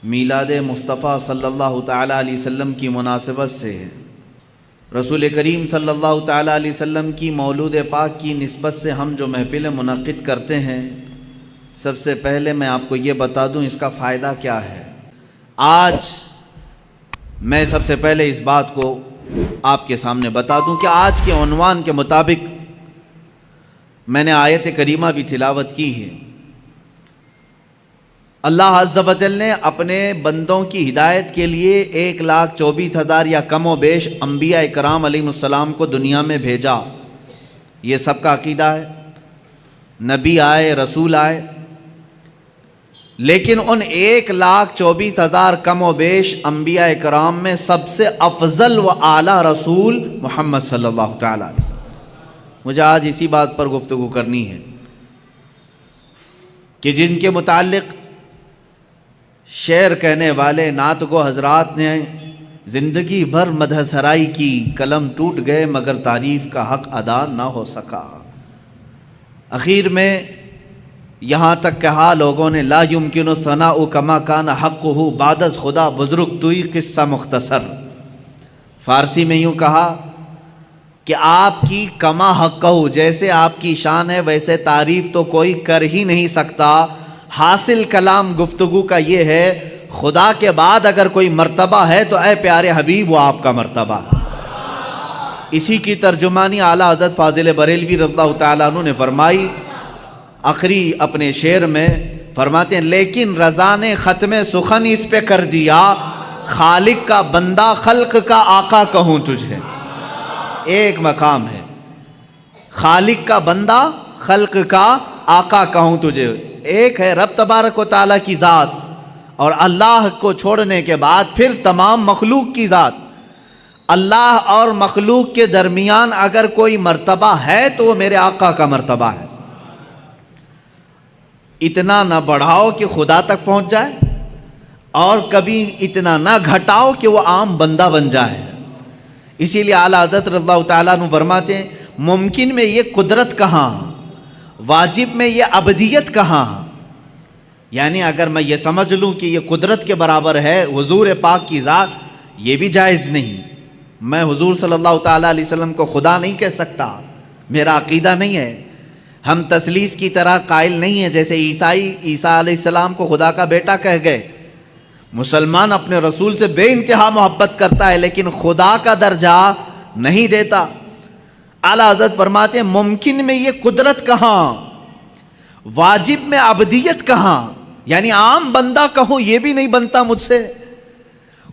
میلاد مصطفیٰ صلی اللہ تعالیٰ علیہ وسلم کی مناسبت سے رسول کریم صلی اللہ تعالیٰ علیہ وسلم کی مولود پاک کی نسبت سے ہم جو محفل منعقد کرتے ہیں، سب سے پہلے میں آپ کو یہ بتا دوں اس کا فائدہ کیا ہے۔ آج میں سب سے پہلے اس بات کو آپ کے سامنے بتا دوں کہ آج کے عنوان کے مطابق میں نے آیت کریمہ بھی تلاوت کی ہے۔ اللہ عز و جل نے اپنے بندوں کی ہدایت کے لیے 1,24,000 یا کم و بیش انبیاء کرام علیہ السلام کو دنیا میں بھیجا۔ یہ سب کا عقیدہ ہے، نبی آئے، رسول آئے، لیکن ان 1,24,000 کم و بیش انبیاء کرام میں سب سے افضل و اعلیٰ رسول محمد صلی اللہ تعالیٰ علیہ وسلم۔ مجھے آج اسی بات پر گفتگو کرنی ہے کہ جن کے متعلق شعر کہنے والے نعت گو حضرات نے زندگی بھر مدح سرائی کی، قلم ٹوٹ گئے مگر تعریف کا حق ادا نہ ہو سکا۔ اخیر میں یہاں تک کہا لوگوں نے لا یمکن ثناء کما کان حقہ بعد از خدا بزرگ توئی قصہ مختصر۔ فارسی میں یوں کہا کہ آپ کی کما حقہ، جیسے آپ کی شان ہے ویسے تعریف تو کوئی کر ہی نہیں سکتا۔ حاصل کلام گفتگو کا یہ ہے، خدا کے بعد اگر کوئی مرتبہ ہے تو اے پیارے حبیب وہ آپ کا مرتبہ ہے۔ اسی کی ترجمانی اعلیٰ حضرت فاضل بریلوی رضی اللہ تعالیٰ عنہ نے فرمائی۔ آخری اپنے شعر میں فرماتے ہیں لیکن رضا نے ختم سخن اس پہ کر دیا، خالق کا بندہ خلق کا آقا کہوں تجھے۔ ایک مقام ہے، خالق کا بندہ خلق کا آقا کہوں تجھے۔ ایک ہے رب تبارک و تعالیٰ کی ذات، اور اللہ کو چھوڑنے کے بعد پھر تمام مخلوق کی ذات۔ اللہ اور مخلوق کے درمیان اگر کوئی مرتبہ ہے تو وہ میرے آقا کا مرتبہ ہے۔ اتنا نہ بڑھاؤ کہ خدا تک پہنچ جائے، اور کبھی اتنا نہ گھٹاؤ کہ وہ عام بندہ بن جائے۔ اسی لیے اعلیٰ حضرت رضی اللہ تعالیٰ عنہ فرماتے ہیں ممکن میں یہ قدرت کہاں، واجب میں یہ عبدیت کہاں۔ یعنی اگر میں یہ سمجھ لوں کہ یہ قدرت کے برابر ہے حضور پاک کی ذات، یہ بھی جائز نہیں۔ میں حضور صلی اللہ تعالیٰ علیہ وسلم کو خدا نہیں کہہ سکتا، میرا عقیدہ نہیں ہے۔ ہم تثلیث کی طرح قائل نہیں ہیں، جیسے عیسیٰ علیہ السلام کو خدا کا بیٹا کہہ گئے۔ مسلمان اپنے رسول سے بے انتہا محبت کرتا ہے لیکن خدا کا درجہ نہیں دیتا۔ اعلیٰ حضرت فرماتے ہیں ممکن میں یہ قدرت کہاں، واجب میں عبدیت کہاں۔ یعنی عام بندہ کہوں یہ بھی نہیں بنتا مجھ سے،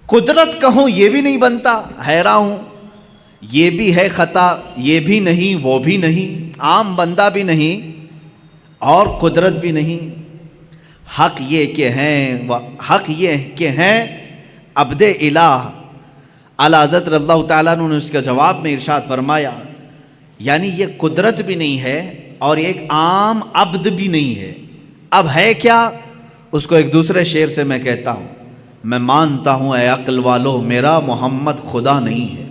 قدرت کہوں یہ بھی نہیں بنتا۔ حیران ہوں، یہ بھی ہے خطا، یہ بھی نہیں وہ بھی نہیں، عام بندہ بھی نہیں اور قدرت بھی نہیں۔ حق یہ کہ ہیں عبد الہ۔ اعلیٰ حضرت رضی اللہ تعالیٰ عنہ نے اس کے جواب میں ارشاد فرمایا یعنی یہ قدرت بھی نہیں ہے اور ایک عام عبد بھی نہیں ہے، اب ہے کیا؟ اس کو ایک دوسرے شعر سے میں کہتا ہوں، میں مانتا ہوں اے عقل والو میرا محمد خدا نہیں ہے۔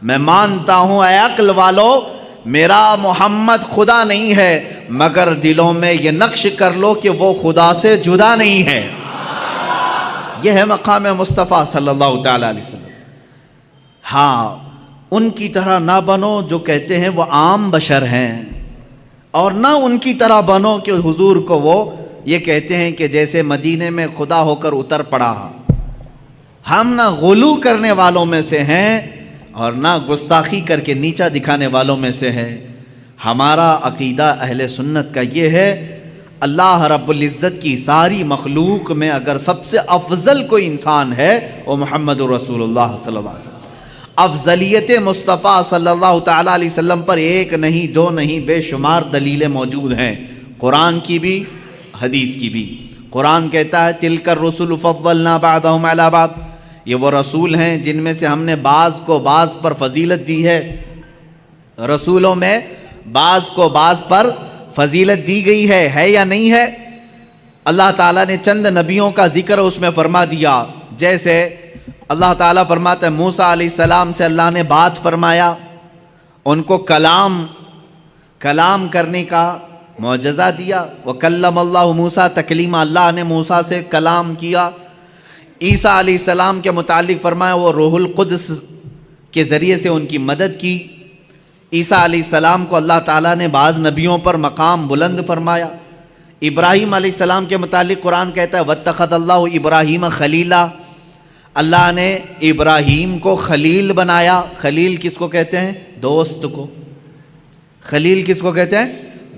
میں مانتا ہوں اے عقل والو میرا محمد خدا نہیں ہے، مگر دلوں میں یہ نقش کر لو کہ وہ خدا سے جدا نہیں ہے۔ یہ ہے مقام مصطفیٰ صلی اللہ تعالیٰ علیہ وسلم۔ ہاں، ان کی طرح نہ بنو جو کہتے ہیں وہ عام بشر ہیں، اور نہ ان کی طرح بنو کہ حضور کو وہ یہ کہتے ہیں کہ جیسے مدینے میں خدا ہو کر اتر پڑا۔ ہم نہ غلو کرنے والوں میں سے ہیں اور نہ گستاخی کر کے نیچا دکھانے والوں میں سے ہے۔ ہمارا عقیدہ اہل سنت کا یہ ہے، اللہ رب العزت کی ساری مخلوق میں اگر سب سے افضل کوئی انسان ہے وہ محمد رسول اللہ صلی اللہ علیہ وسلم۔ افضلیت مصطفیٰ صلی اللہ تعالیٰ علیہ وسلم پر ایک نہیں دو نہیں بے شمار دلیلیں موجود ہیں، قرآن کی بھی حدیث کی بھی۔ قرآن کہتا ہے تلک الرسل فضلنا بعضهم علی بعض، یہ وہ رسول ہیں جن میں سے ہم نے بعض کو بعض پر فضیلت دی ہے۔ رسولوں میں بعض کو بعض پر فضیلت دی گئی ہے یا نہیں ہے؟ اللہ تعالیٰ نے چند نبیوں کا ذکر اس میں فرما دیا، جیسے اللہ تعالیٰ فرماتا ہے موسیٰ علیہ السلام سے اللہ نے بات فرمایا، ان کو کلام کرنے کا معجزہ دیا. وَكَلَّمَ اللَّهُ موسیٰ تکلیما, اللہ نے موسیٰ سے کلام کیا. عیسیٰ علیہ السلام کے متعلق فرمایا وہ روح القدس کے ذریعے سے ان کی مدد کی. عیسیٰ علیہ السلام کو اللہ تعالیٰ نے بعض نبیوں پر مقام بلند فرمایا. ابراہیم علیہ السلام کے متعلق قرآن کہتا ہے وَاتَّخَذَ اللَّهُ إِبْرَاهِيمَ خَلِيلًا, اللہ نے ابراہیم کو خلیل بنایا. خلیل کس کو کہتے ہیں؟ دوست کو. خلیل کس کو کہتے ہیں؟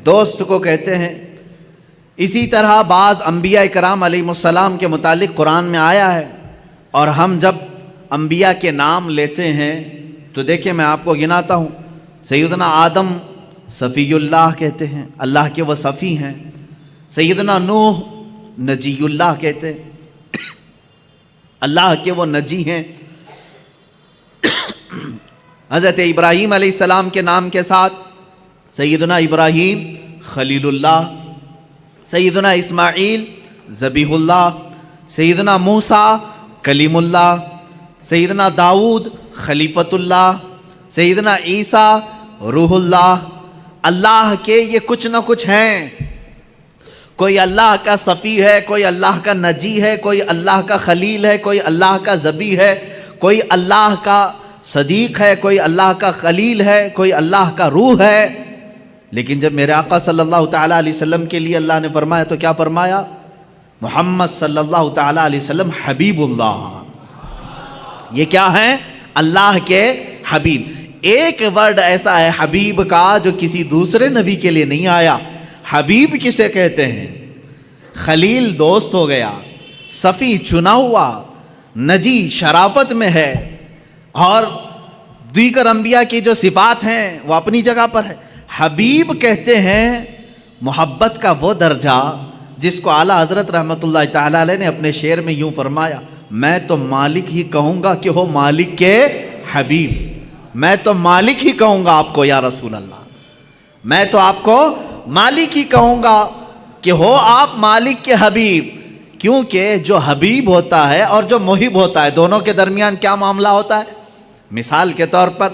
دوست کو کہتے ہیں. اسی طرح بعض انبیاء کرام علیہ السلام کے متعلق قرآن میں آیا ہے. اور ہم جب انبیاء کے نام لیتے ہیں تو دیکھیں میں آپ کو گناتا ہوں. سیدنا آدم صفی اللہ کہتے ہیں, اللہ کے وہ صفی ہیں. سیدنا نوح نجی اللہ کہتے ہیں, اللہ کے وہ نجی ہیں. حضرت ابراہیم علیہ السلام کے نام کے ساتھ سیدنا ابراہیم خلیل اللہ, سیدنا اسماعیل ذبیح اللہ, سیدنا موسیٰ کلیم اللہ, سیدنا داؤد خلیفۃ اللہ, سیدنا عیسیٰ روح اللہ. اللہ کے یہ کچھ نہ کچھ ہیں. کوئی اللہ کا صفی ہے, کوئی اللہ کا نجی ہے, کوئی اللہ کا خلیل ہے, کوئی اللہ کا ذبیح ہے, کوئی اللہ کا صدیق ہے, کوئی اللہ کا خلیل ہے, کوئی اللہ کا روح ہے. لیکن جب میرے آقا صلی اللہ تعالیٰ علیہ وسلم کے لیے اللہ نے فرمایا تو کیا فرمایا؟ محمد صلی اللہ تعالیٰ علیہ وسلم حبیب اللہ. یہ کیا ہے؟ اللہ کے حبیب. ایک ورڈ ایسا ہے حبیب کا جو کسی دوسرے نبی کے لیے نہیں آیا. حبیب کسے کہتے ہیں؟ خلیل دوست ہو گیا, صفی چنا ہوا, نجی شرافت میں ہے, اور دیگر انبیاء کی جو صفات ہیں وہ اپنی جگہ پر ہے. حبیب کہتے ہیں محبت کا وہ درجہ جس کو اعلیٰ حضرت رحمۃ اللہ تعالیٰ علیہ نے اپنے شعر میں یوں فرمایا, میں تو مالک ہی کہوں گا کہ ہو مالک کے حبیب. میں تو مالک ہی کہوں گا آپ کو یا رسول اللہ, میں تو آپ کو مالک ہی کہوں گا کہ ہو آپ مالک کے حبیب. کیونکہ جو حبیب ہوتا ہے اور جو محب ہوتا ہے دونوں کے درمیان کیا معاملہ ہوتا ہے؟ مثال کے طور پر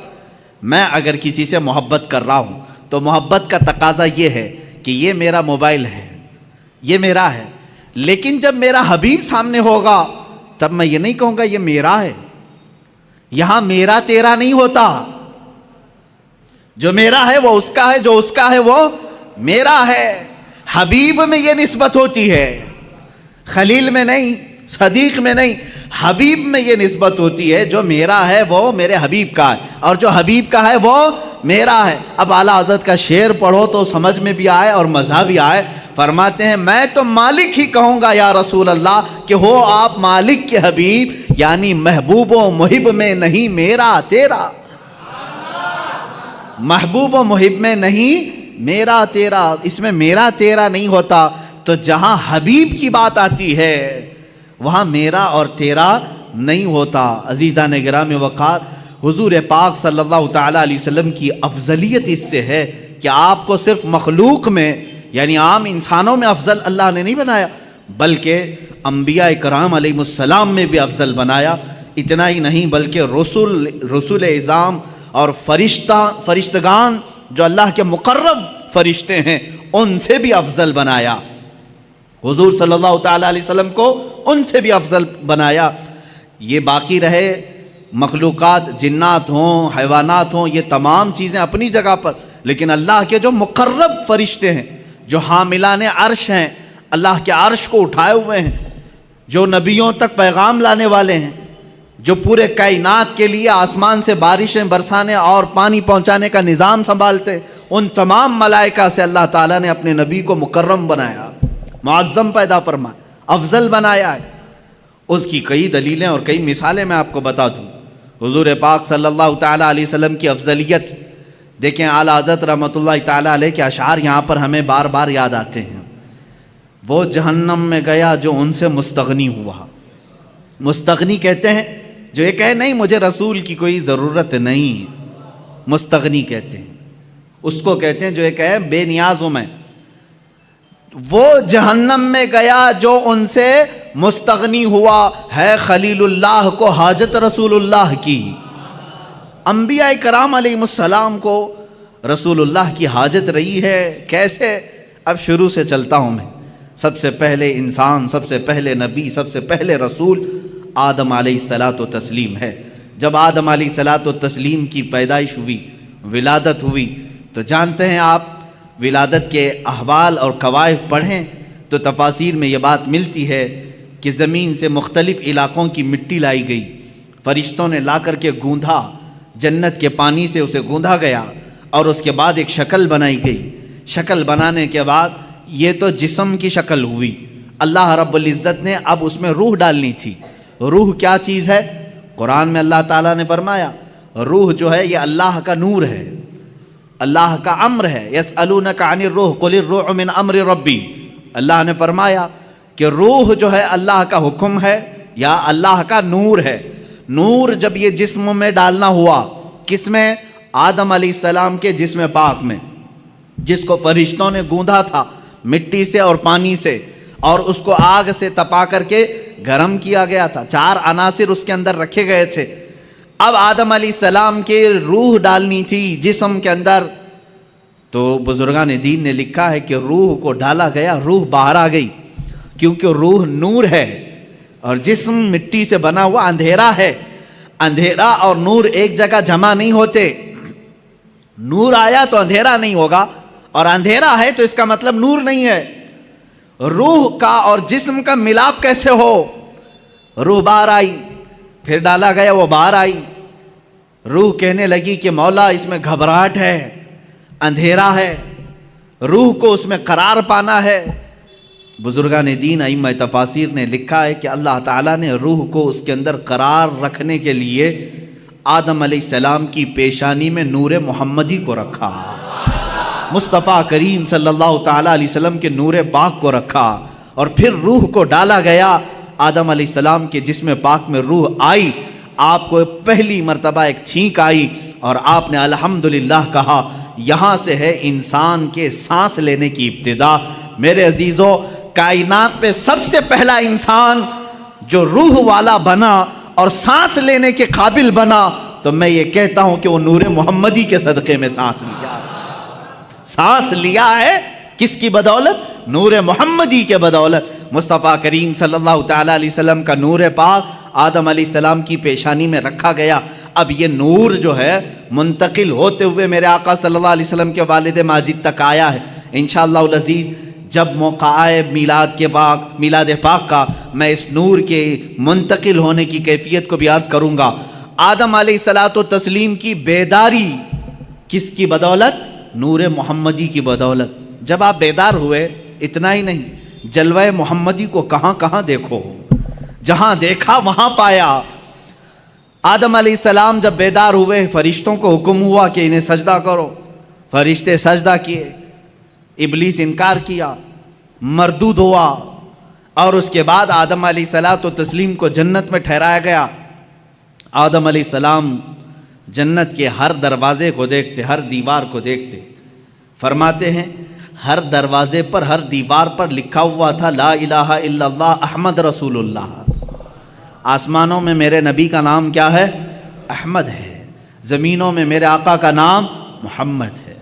میں اگر کسی سے محبت کر رہا ہوں تو محبت کا تقاضا یہ ہے کہ یہ میرا موبائل ہے, یہ میرا ہے. لیکن جب میرا حبیب سامنے ہوگا تب میں یہ نہیں کہوں گا یہ میرا ہے. یہاں میرا تیرا نہیں ہوتا. جو میرا ہے وہ اس کا ہے, جو اس کا ہے وہ میرا ہے. حبیب میں یہ نسبت ہوتی ہے, خلیل میں نہیں, صدیق میں نہیں. حبیب میں یہ نسبت ہوتی ہے جو میرا ہے وہ میرے حبیب کا ہے, اور جو حبیب کا ہے وہ میرا ہے. اب اعلیٰ حضرت کا شعر پڑھو تو سمجھ میں بھی آئے اور مزہ بھی آئے. فرماتے ہیں میں تو مالک ہی کہوں گا یا رسول اللہ کہ ہو آپ مالک کے حبیب, یعنی محبوب و محب میں نہیں میرا تیرا. محبوب و محب میں نہیں میرا تیرا, اس میں میرا تیرا نہیں ہوتا. تو جہاں حبیب کی بات آتی ہے وہاں میرا اور تیرا نہیں ہوتا. عزیزان گرامی وقار, حضور پاک صلی اللہ تعالیٰ علیہ وسلم کی افضلیت اس سے ہے کہ آپ کو صرف مخلوق میں یعنی عام انسانوں میں افضل اللہ نے نہیں بنایا, بلکہ انبیاء کرام علیہ السلام میں بھی افضل بنایا. اتنا ہی نہیں بلکہ رسول اعظام اور فرشتگان جو اللہ کے مقرب فرشتے ہیں ان سے بھی افضل بنایا. حضور صلی اللہ تعالیٰ علیہ وسلم کو ان سے بھی افضل بنایا. یہ باقی رہے مخلوقات, جنات ہوں حیوانات ہوں, یہ تمام چیزیں اپنی جگہ پر, لیکن اللہ کے جو مقرب فرشتے ہیں, جو حاملان عرش ہیں, اللہ کے عرش کو اٹھائے ہوئے ہیں, جو نبیوں تک پیغام لانے والے ہیں, جو پورے کائنات کے لیے آسمان سے بارشیں برسانے اور پانی پہنچانے کا نظام سنبھالتے ہیں, ان تمام ملائکہ سے اللہ تعالیٰ نے اپنے نبی کو مکرم بنایا, معظم پیدا فرمایا, افضل بنایا ہے. اس کی کئی دلیلیں اور کئی مثالیں میں آپ کو بتا دوں. حضور پاک صلی اللہ تعالیٰ علیہ وسلم کی افضلیت دیکھیں, اعلیٰ حضرت رحمۃ اللہ تعالیٰ علیہ کے اشعار یہاں پر ہمیں بار بار یاد آتے ہیں. وہ جہنم میں گیا جو ان سے مستغنی ہوا. مستغنی کہتے ہیں جو یہ کہے نہیں مجھے رسول کی کوئی ضرورت نہیں, مستغنی کہتے ہیں اس کو کہتے ہیں جو یہ کہے بے نیاز ہوں میں. وہ جہنم میں گیا جو ان سے مستغنی ہوا, ہے خلیل اللہ کو حاجت رسول اللہ کی. انبیاء کرام علیہ السلام کو رسول اللہ کی حاجت رہی ہے. کیسے؟ اب شروع سے چلتا ہوں میں. سب سے پہلے انسان، سب سے پہلے نبی، سب سے پہلے رسول آدم علیہ الصلاۃ والتسلیم ہے. جب آدم علیہ الصلاۃ والتسلیم کی پیدائش ہوئی، ولادت ہوئی، تو جانتے ہیں آپ ولادت کے احوال اور قوائف پڑھیں تو تفاسیر میں یہ بات ملتی ہے کہ زمین سے مختلف علاقوں کی مٹی لائی گئی، فرشتوں نے لا کر کے گوندھا، جنت کے پانی سے اسے گوندھا گیا اور اس کے بعد ایک شکل بنائی گئی. شکل بنانے کے بعد یہ تو جسم کی شکل ہوئی، اللہ رب العزت نے اب اس میں روح ڈالنی تھی. روح کیا چیز ہے؟ قرآن میں اللہ تعالیٰ نے فرمایا روح جو ہے یہ اللہ کا نور ہے، اللہ کا امر ہے. یسألونک عن الروح قل الروح من امر ربی. اللہ نے فرمایا کہ روح جو ہے اللہ کا حکم ہے یا اللہ کا نور ہے. نور جب یہ جسم میں ڈالنا ہوا، کس میں؟ آدم علیہ السلام کے جسم پاک میں، جس کو فرشتوں نے گوندھا تھا مٹی سے اور پانی سے، اور اس کو آگ سے تپا کر کے گرم کیا گیا تھا. 4 عناصر اس کے اندر رکھے گئے تھے. اب آدم علیہ السلام کے روح ڈالنی تھی جسم کے اندر، تو بزرگان دین نے لکھا ہے کہ روح کو ڈالا گیا، روح باہر آ گئی، کیونکہ روح نور ہے اور جسم مٹی سے بنا ہوا اندھیرا ہے. اندھیرا اور نور ایک جگہ جمع نہیں ہوتے. نور آیا تو اندھیرا نہیں ہوگا، اور اندھیرا ہے تو اس کا مطلب نور نہیں ہے. روح کا اور جسم کا ملاپ کیسے ہو؟ روح باہر آئی، پھر ڈالا گیا، وہ باہر آئی. روح کہنے لگی کہ مولا اس میں گھبراہٹ ہے، اندھیرا ہے، روح کو اس میں قرار پانا ہے. بزرگان دین ائمہ تفاسیر نے لکھا ہے کہ اللہ تعالیٰ نے روح کو اس کے اندر قرار رکھنے کے لیے آدم علیہ السلام کی پیشانی میں نور محمدی کو رکھا، مصطفیٰ کریم صلی اللہ تعالیٰ علیہ وسلم کے نور پاک کو رکھا، اور پھر روح کو ڈالا گیا. آدم علیہ السلام کے جسم پاک میں روح آئی، آپ کو پہلی مرتبہ ایک چھینک آئی اور آپ نے الحمدللہ کہا. یہاں سے ہے انسان کے سانس لینے کی ابتدا. میرے عزیزو، کائنات پہ سب سے پہلا انسان جو روح والا بنا اور سانس لینے کے قابل بنا، تو میں یہ کہتا ہوں کہ وہ نور محمدی کے صدقے میں سانس لیا. سانس لیا ہے کس کی بدولت؟ نور محمدی کے بدولت. مصطفیٰ کریم صلی اللہ تعالیٰ علیہ وسلم کا نور پاک آدم علیہ السلام کی پیشانی میں رکھا گیا. اب یہ نور جو ہے منتقل ہوتے ہوئے میرے آقا صلی اللہ علیہ وسلم کے والد ماجد تک آیا ہے. انشاءاللہ العزیز جب موقع آئے میلاد پاک کا، میں اس نور کے منتقل ہونے کی کیفیت کو بھی عرض کروں گا. آدم علیہ الصلاۃ والتسلیم کی بیداری کس کی بدولت؟ نور محمدی کی بدولت. جب آپ بیدار ہوئے، اتنا ہی نہیں، جلوہ محمدی کو کہاں کہاں دیکھو، جہاں دیکھا وہاں پایا. آدم علیہ السلام جب بیدار ہوئے، فرشتوں کو حکم ہوا کہ انہیں سجدہ کرو. فرشتے سجدہ کیے، ابلیس انکار کیا، مردود ہوا، اور اس کے بعد آدم علیہ الصلاۃ والتسلیم کو جنت میں ٹھہرایا گیا. آدم علیہ السلام جنت کے ہر دروازے کو دیکھتے، ہر دیوار کو دیکھتے. فرماتے ہیں ہر دروازے پر، ہر دیوار پر لکھا ہوا تھا لا الہ الا اللہ احمد رسول اللہ. آسمانوں میں میرے نبی کا نام کیا ہے؟ احمد ہے. زمینوں میں میرے آقا کا نام محمد ہے.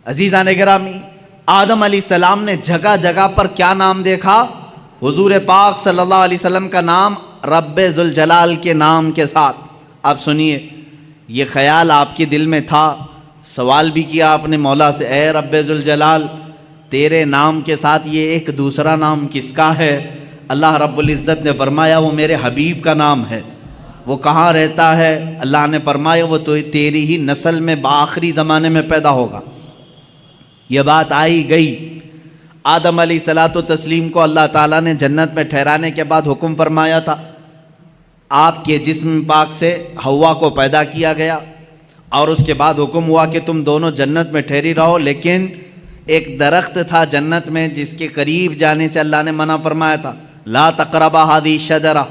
عزیزان گرامی، آدم علیہ السلام نے جگہ جگہ پر کیا نام دیکھا؟ حضور پاک صلی اللہ علیہ وسلم کا نام رب ذوالجلال کے نام کے ساتھ. آپ سنیے، یہ خیال آپ کے دل میں تھا، سوال بھی کیا آپ نے مولا سے، اے رب ذوالجلال تیرے نام کے ساتھ یہ ایک دوسرا نام کس کا ہے؟ اللہ رب العزت نے فرمایا وہ میرے حبیب کا نام ہے. وہ کہاں رہتا ہے؟ اللہ نے فرمایا وہ تو تیری ہی نسل میں بآخری زمانے میں پیدا ہوگا. یہ بات آئی گئی. آدم علیہ الصلاۃ والتسلیم کو اللہ تعالیٰ نے جنت میں ٹھہرانے کے بعد حکم فرمایا تھا، آپ کے جسم پاک سے حوا کو پیدا کیا گیا، اور اس کے بعد حکم ہوا کہ تم دونوں جنت میں ٹھہری رہو. لیکن ایک درخت تھا جنت میں جس کے قریب جانے سے اللہ نے منع فرمایا تھا، لا تقربا هذه الشجرہ،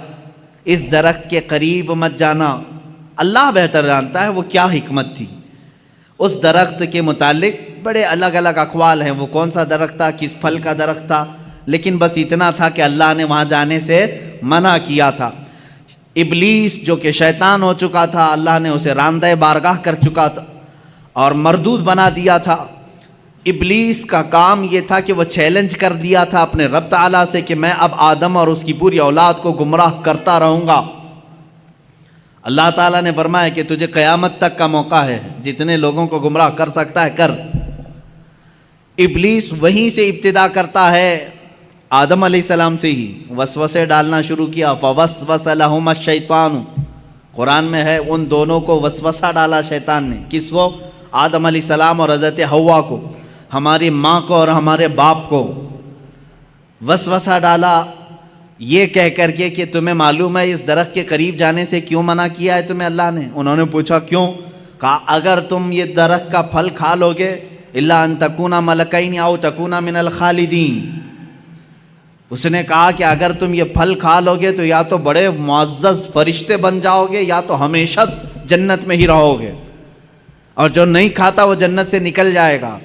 اس درخت کے قریب مت جانا. اللہ بہتر جانتا ہے وہ کیا حکمت تھی. اس درخت کے متعلق بڑے الگ الگ اقوال ہیں، وہ کون سا درخت تھا، کس پھل کا درخت تھا، لیکن بس اتنا تھا کہ اللہ نے وہاں جانے سے منع کیا تھا. ابلیس جو کہ شیطان ہو چکا تھا، اللہ نے اسے راندہ بارگاہ کر چکا تھا اور مردود بنا دیا تھا. ابلیس کا کام یہ تھا کہ وہ چیلنج کر دیا تھا اپنے رب تعالیٰ سے کہ میں اب آدم اور اس کی پوری اولاد کو گمراہ کرتا رہوں گا۔ اللہ تعالیٰ نے فرمایا کہ تجھے قیامت تک کا موقع ہے، جتنے لوگوں کو گمراہ کر سکتا ہے کر۔ ابلیس وہیں سے ابتدا کرتا ہے، آدم علیہ السلام سے ہی وسوسے ڈالنا شروع کیا۔ فوسوس لہما الشیطان، قرآن میں ہے ان دونوں کو وسوسہ ڈالا شیطان نے۔ کس کو؟ آدم علیہ السلام اور حضرت حوا کو، ہماری ماں کو اور ہمارے باپ کو وسوسہ ڈالا یہ کہہ کر کے کہ تمہیں معلوم ہے اس درخت کے قریب جانے سے کیوں منع کیا ہے تمہیں اللہ نے؟ انہوں نے پوچھا کیوں؟ کہا اگر تم یہ درخت کا پھل کھا لو گے الا ان تکونا ملکین او تکونا من الخالدین، اس نے کہا کہ اگر تم یہ پھل کھا لو گے تو یا تو بڑے معزز فرشتے بن جاؤ گے یا تو ہمیشہ جنت میں ہی رہو گے، اور جو نہیں کھاتا وہ جنت سے نکل جائے گا۔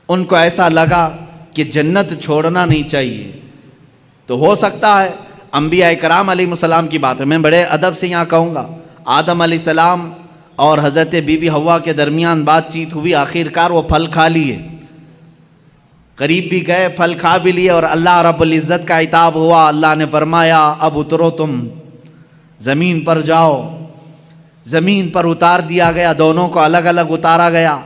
ان کو ایسا لگا کہ جنت چھوڑنا نہیں چاہیے۔ تو ہو سکتا ہے انبیاء کرام علیہ السلام کی بات ہے، میں بڑے ادب سے یہاں کہوں گا، آدم علیہ السلام اور حضرت بی بی حوا کے درمیان بات چیت ہوئی، آخر کار وہ پھل کھا لیے، قریب بھی گئے، پھل کھا بھی لیے، اور اللہ رب العزت کا عتاب ہوا۔ اللہ نے فرمایا اب اترو، تم زمین پر جاؤ۔ زمین پر اتار دیا گیا، دونوں کو الگ الگ اتارا گیا۔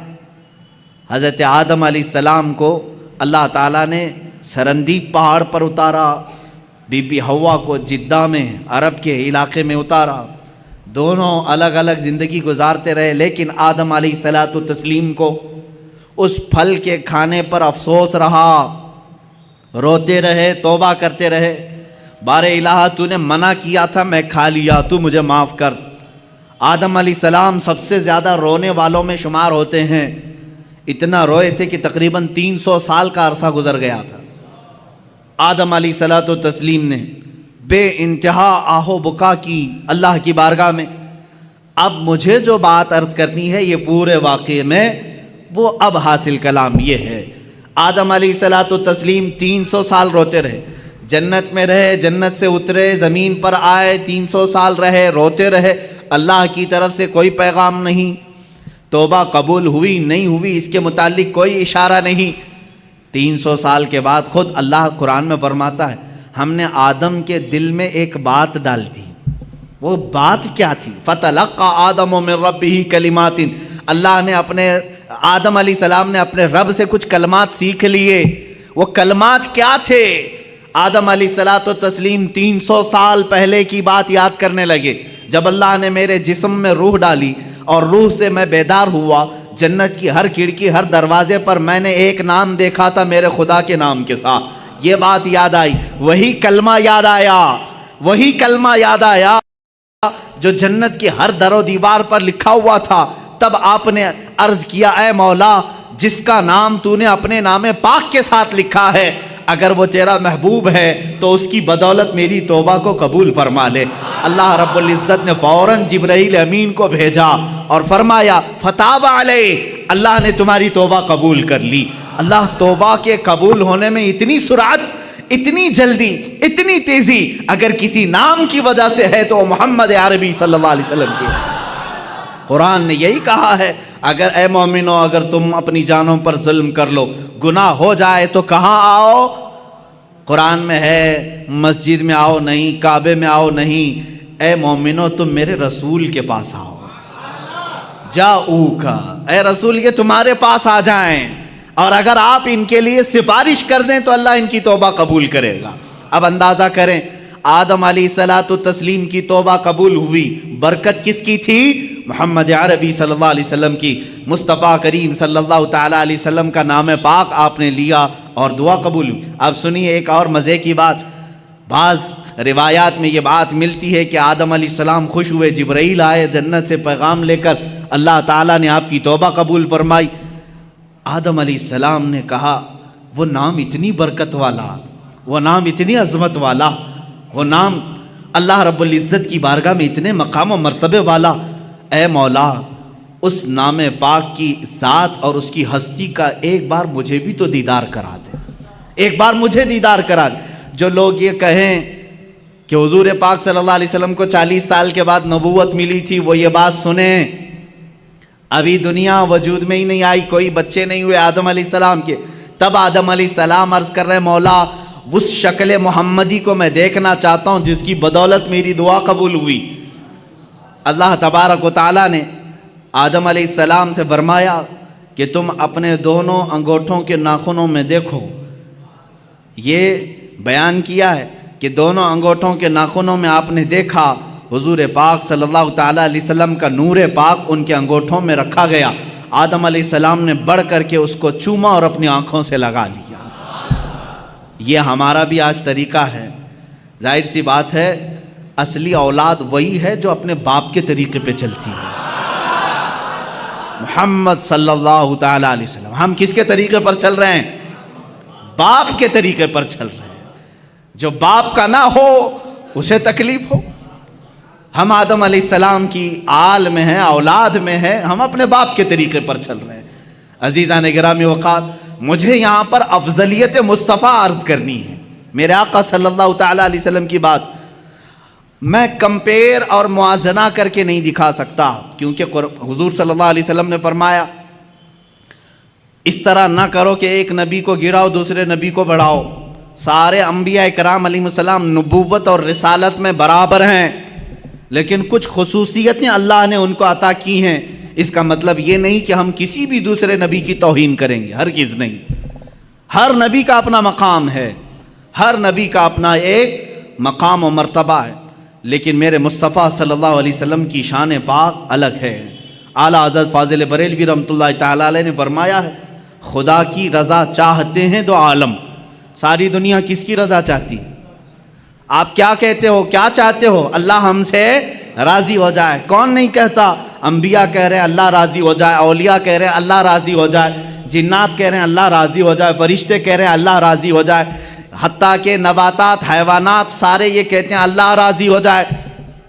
حضرت آدم علیہ السلام کو اللہ تعالیٰ نے سرندیب پہاڑ پر اتارا، بی بی حوا کو جدہ میں عرب کے علاقے میں اتارا، دونوں الگ الگ زندگی گزارتے رہے، لیکن آدم علیہ الصلوۃ والتسلیم کو اس پھل کے کھانے پر افسوس رہا، روتے رہے، توبہ کرتے رہے، بار الہ تو نے منع کیا تھا میں کھا لیا، تو مجھے معاف کر۔ آدم علیہ السلام سب سے زیادہ رونے والوں میں شمار ہوتے ہیں، اتنا روئے تھے کہ تقریباً 300 سال کا عرصہ گزر گیا تھا۔ آدم علیہ الصلوۃ والتسلیم نے بے انتہا آہو بکا کی اللہ کی بارگاہ میں۔ اب مجھے جو بات عرض کرنی ہے یہ پورے واقعے میں وہ اب حاصل کلام یہ ہے، آدم علیہ الصلوۃ والتسلیم 300 سال روتے رہے، جنت میں رہے، جنت سے اترے، زمین پر آئے، 300 سال رہے، روتے رہے، اللہ کی طرف سے کوئی پیغام نہیں، توبہ قبول ہوئی نہیں ہوئی اس کے متعلق کوئی اشارہ نہیں۔ 300 سال کے بعد خود اللہ قرآن میں فرماتا ہے ہم نے آدم کے دل میں ایک بات ڈال دی۔ وہ بات کیا تھی؟ فَتَلَقَّى آدَمُ مِن رَبِّهِ كَلِمَاتٍ، اللہ نے اپنے آدم علیہ السلام نے اپنے رب سے کچھ کلمات سیکھ لیے۔ وہ کلمات کیا تھے؟ آدم علیہ الصلوۃ والتسلیم 300 سال پہلے کی بات یاد کرنے لگے، جب اللہ نے میرے جسم میں روح ڈالی اور روح سے میں بیدار ہوا، جنت کی ہر کھڑکی ہر دروازے پر میں نے ایک نام دیکھا تھا میرے خدا کے نام کے ساتھ، یہ بات یاد آئی، وہی کلمہ یاد آیا، وہی کلمہ یاد آیا جو جنت کی ہر در و دیوار پر لکھا ہوا تھا۔ تب آپ نے عرض کیا اے مولا جس کا نام تو نے اپنے نام پاک کے ساتھ لکھا ہے، اگر وہ تیرا محبوب ہے تو اس کی بدولت میری توبہ کو قبول فرما لے۔ اللہ رب العزت نے فوراً جبرائیل امین کو بھیجا اور فرمایا فتاب علیہ، اللہ نے تمہاری توبہ قبول کر لی۔ اللہ توبہ کے قبول ہونے میں اتنی سرعت، اتنی جلدی، اتنی تیزی اگر کسی نام کی وجہ سے ہے تو محمد عربی صلی اللہ علیہ وسلم کی۔ قرآن نے یہی کہا ہے اگر اے مومنو اگر تم اپنی جانوں پر ظلم کر لو، گناہ ہو جائے تو کہاں آؤ؟ قرآن میں ہے مسجد میں آؤ نہیں، کعبے میں آؤ نہیں، اے مومنو تم میرے رسول کے پاس آؤ، جاؤکا، اے رسول یہ تمہارے پاس آ جائیں، اور اگر آپ ان کے لیے سفارش کر دیں تو اللہ ان کی توبہ قبول کرے گا۔ اب اندازہ کریں آدم علیہ الصلوۃ والتسلیم کی توبہ قبول ہوئی، برکت کس کی تھی؟ محمد عربی صلی اللہ علیہ وسلم کی۔ مصطفیٰ کریم صلی اللہ تعالیٰ علیہ وسلم کا نام پاک آپ نے لیا اور دعا قبول ہوئی۔ اب سنیے ایک اور مزے کی بات، بعض روایات میں یہ بات ملتی ہے کہ آدم علیہ السلام خوش ہوئے، جبرائیل آئے جنت سے پیغام لے کر، اللہ تعالیٰ نے آپ کی توبہ قبول فرمائی۔ آدم علیہ السلام نے کہا وہ نام اتنی برکت والا، وہ نام اتنی عظمت والا، وہ نام اللہ رب العزت کی بارگاہ میں اتنے مقام و مرتبے والا، اے مولا اس نام پاک کی ذات اور اس کی ہستی کا ایک بار مجھے بھی تو دیدار کرا دے، ایک بار مجھے دیدار کرا دے۔ جو لوگ یہ کہیں کہ حضور پاک صلی اللہ علیہ وسلم کو 40 سال کے بعد نبوت ملی تھی، وہ یہ بات سنیں ابھی دنیا وجود میں ہی نہیں آئی، کوئی بچے نہیں ہوئے آدم علیہ السلام کے، تب آدم علیہ السلام عرض کر رہے مولا اس شکل محمدی کو میں دیکھنا چاہتا ہوں جس کی بدولت میری دعا قبول ہوئی۔ اللہ تبارک و تعالیٰ نے آدم علیہ السلام سے فرمایا کہ تم اپنے دونوں انگوٹھوں کے ناخنوں میں دیکھو۔ یہ بیان کیا ہے کہ دونوں انگوٹھوں کے ناخنوں میں آپ نے دیکھا حضور پاک صلی اللہ تعالیٰ علیہ وسلم کا نور پاک ان کے انگوٹھوں میں رکھا گیا۔ آدم علیہ السلام نے بڑھ کر کے اس کو چوما اور اپنی آنکھوں سے لگا لیا۔ یہ ہمارا بھی آج طریقہ ہے۔ ظاہر سی بات ہے اصلی اولاد وہی ہے جو اپنے باپ کے طریقے پہ چلتی ہے۔ محمد صلی اللہ تعالیٰ علیہ وسلم، ہم کس کے طریقے پر چل رہے ہیں؟ باپ کے طریقے پر چل رہے ہیں۔ جو باپ کا نہ ہو اسے تکلیف ہو۔ ہم آدم علیہ السلام کی آل میں ہیں، اولاد میں ہیں، ہم اپنے باپ کے طریقے پر چل رہے ہیں۔ عزیزان گرامی وقار، مجھے یہاں پر افضلیت مصطفیٰ عرض کرنی ہے، میرے آقا صلی اللہ تعالیٰ علیہ وسلم کی بات میں کمپیر اور موازنہ کر کے نہیں دکھا سکتا، کیونکہ حضور صلی اللہ علیہ وسلم نے فرمایا اس طرح نہ کرو کہ ایک نبی کو گراؤ دوسرے نبی کو بڑھاؤ۔ سارے انبیاء کرام علیہ السلام نبوت اور رسالت میں برابر ہیں، لیکن کچھ خصوصیتیں اللہ نے ان کو عطا کی ہیں۔ اس کا مطلب یہ نہیں کہ ہم کسی بھی دوسرے نبی کی توہین کریں گے، ہرگز نہیں۔ ہر نبی کا اپنا مقام ہے، ہر نبی کا اپنا ایک مقام و مرتبہ ہے، لیکن میرے مصطفیٰ صلی اللہ علیہ وسلم کی شان پاک الگ ہے۔ اعلیٰ حضرت فاضل بریلوی رحمۃ اللہ تعالیٰ علیہ نے فرمایا ہے خدا کی رضا چاہتے ہیں دو عالم۔ ساری دنیا کس کی رضا چاہتی ہے؟ آپ کیا کہتے ہو، کیا چاہتے ہو؟ اللہ ہم سے راضی ہو جائے۔ کون نہیں کہتا؟ انبیاء کہہ رہے ہیں اللہ راضی ہو جائے، اولیاء کہہ رہے ہیں اللہ راضی ہو جائے، جنات کہہ رہے ہیں اللہ راضی ہو جائے، فرشتے کہہ رہے ہیں اللہ راضی ہو جائے، حتیٰ کہ نباتات، حیوانات سارے یہ کہتے ہیں اللہ راضی ہو جائے۔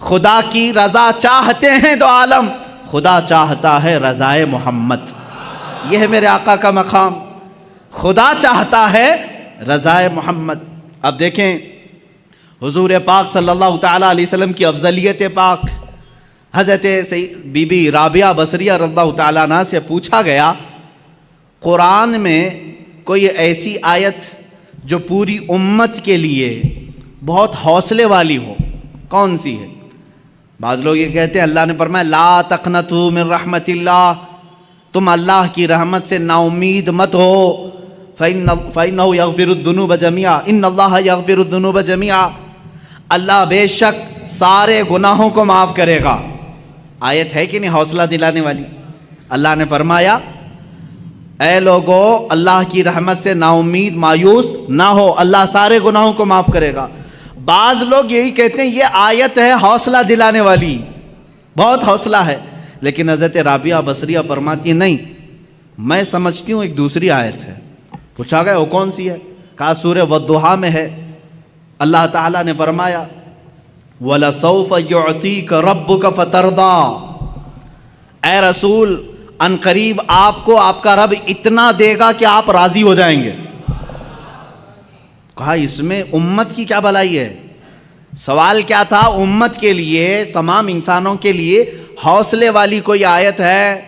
خدا کی رضا چاہتے ہیں دو عالم، خدا چاہتا ہے رضائے محمد۔ یہ ہے میرے آقا کا مقام، خدا چاہتا ہے رضائے محمد۔ اب دیکھیں حضور پاک صلی اللہ تعالیٰ علیہ وسلم کی افضلیت پاک، حضرت بی بی رابعہ بصریہ رضی اللہ تعالیٰ عنہ سے پوچھا گیا قرآن میں کوئی ایسی آیت جو پوری امت کے لیے بہت حوصلے والی ہو، کون سی ہے؟ بعض لوگ یہ کہتے ہیں اللہ نے فرمایا لا تقنطوا من رحمت اللہ، تم اللہ کی رحمت سے نا امید مت ہو، فَإِنَّهُ يَغْفِرُ الذُّنُوبَ جَمِيعًا إِنَّ اللَّهَ يَغْفِرُ الذُّنُوبَ جَمِيعًا، اللہ بے شک سارے گناہوں کو معاف کرے گا۔ آیت ہے کہ نہیں حوصلہ دلانے والی؟ اللہ نے فرمایا اے لوگو اللہ کی رحمت سے نا امید مایوس نہ ہو، اللہ سارے گناہوں کو معاف کرے گا۔ بعض لوگ یہی کہتے ہیں یہ آیت ہے حوصلہ دلانے والی، بہت حوصلہ ہے، لیکن حضرت رابعہ بصریہ فرماتی ہے نہیں، میں سمجھتی ہوں ایک دوسری آیت ہے۔ پوچھا گیا وہ کون سی ہے؟ کہا سورہ والضحیٰ میں ہے، اللہ تعالیٰ نے فرمایا وَلَسَوْفَ يُعْطِيكَ رَبُّكَ فَتَرْضَىٰ، اے رسول ان قریب آپ کو آپ کا رب اتنا دے گا کہ آپ راضی ہو جائیں گے۔ کہا اس میں امت کی کیا بھلائی ہے؟ سوال کیا تھا؟ امت کے لیے، تمام انسانوں کے لیے حوصلے والی کوئی آیت ہے،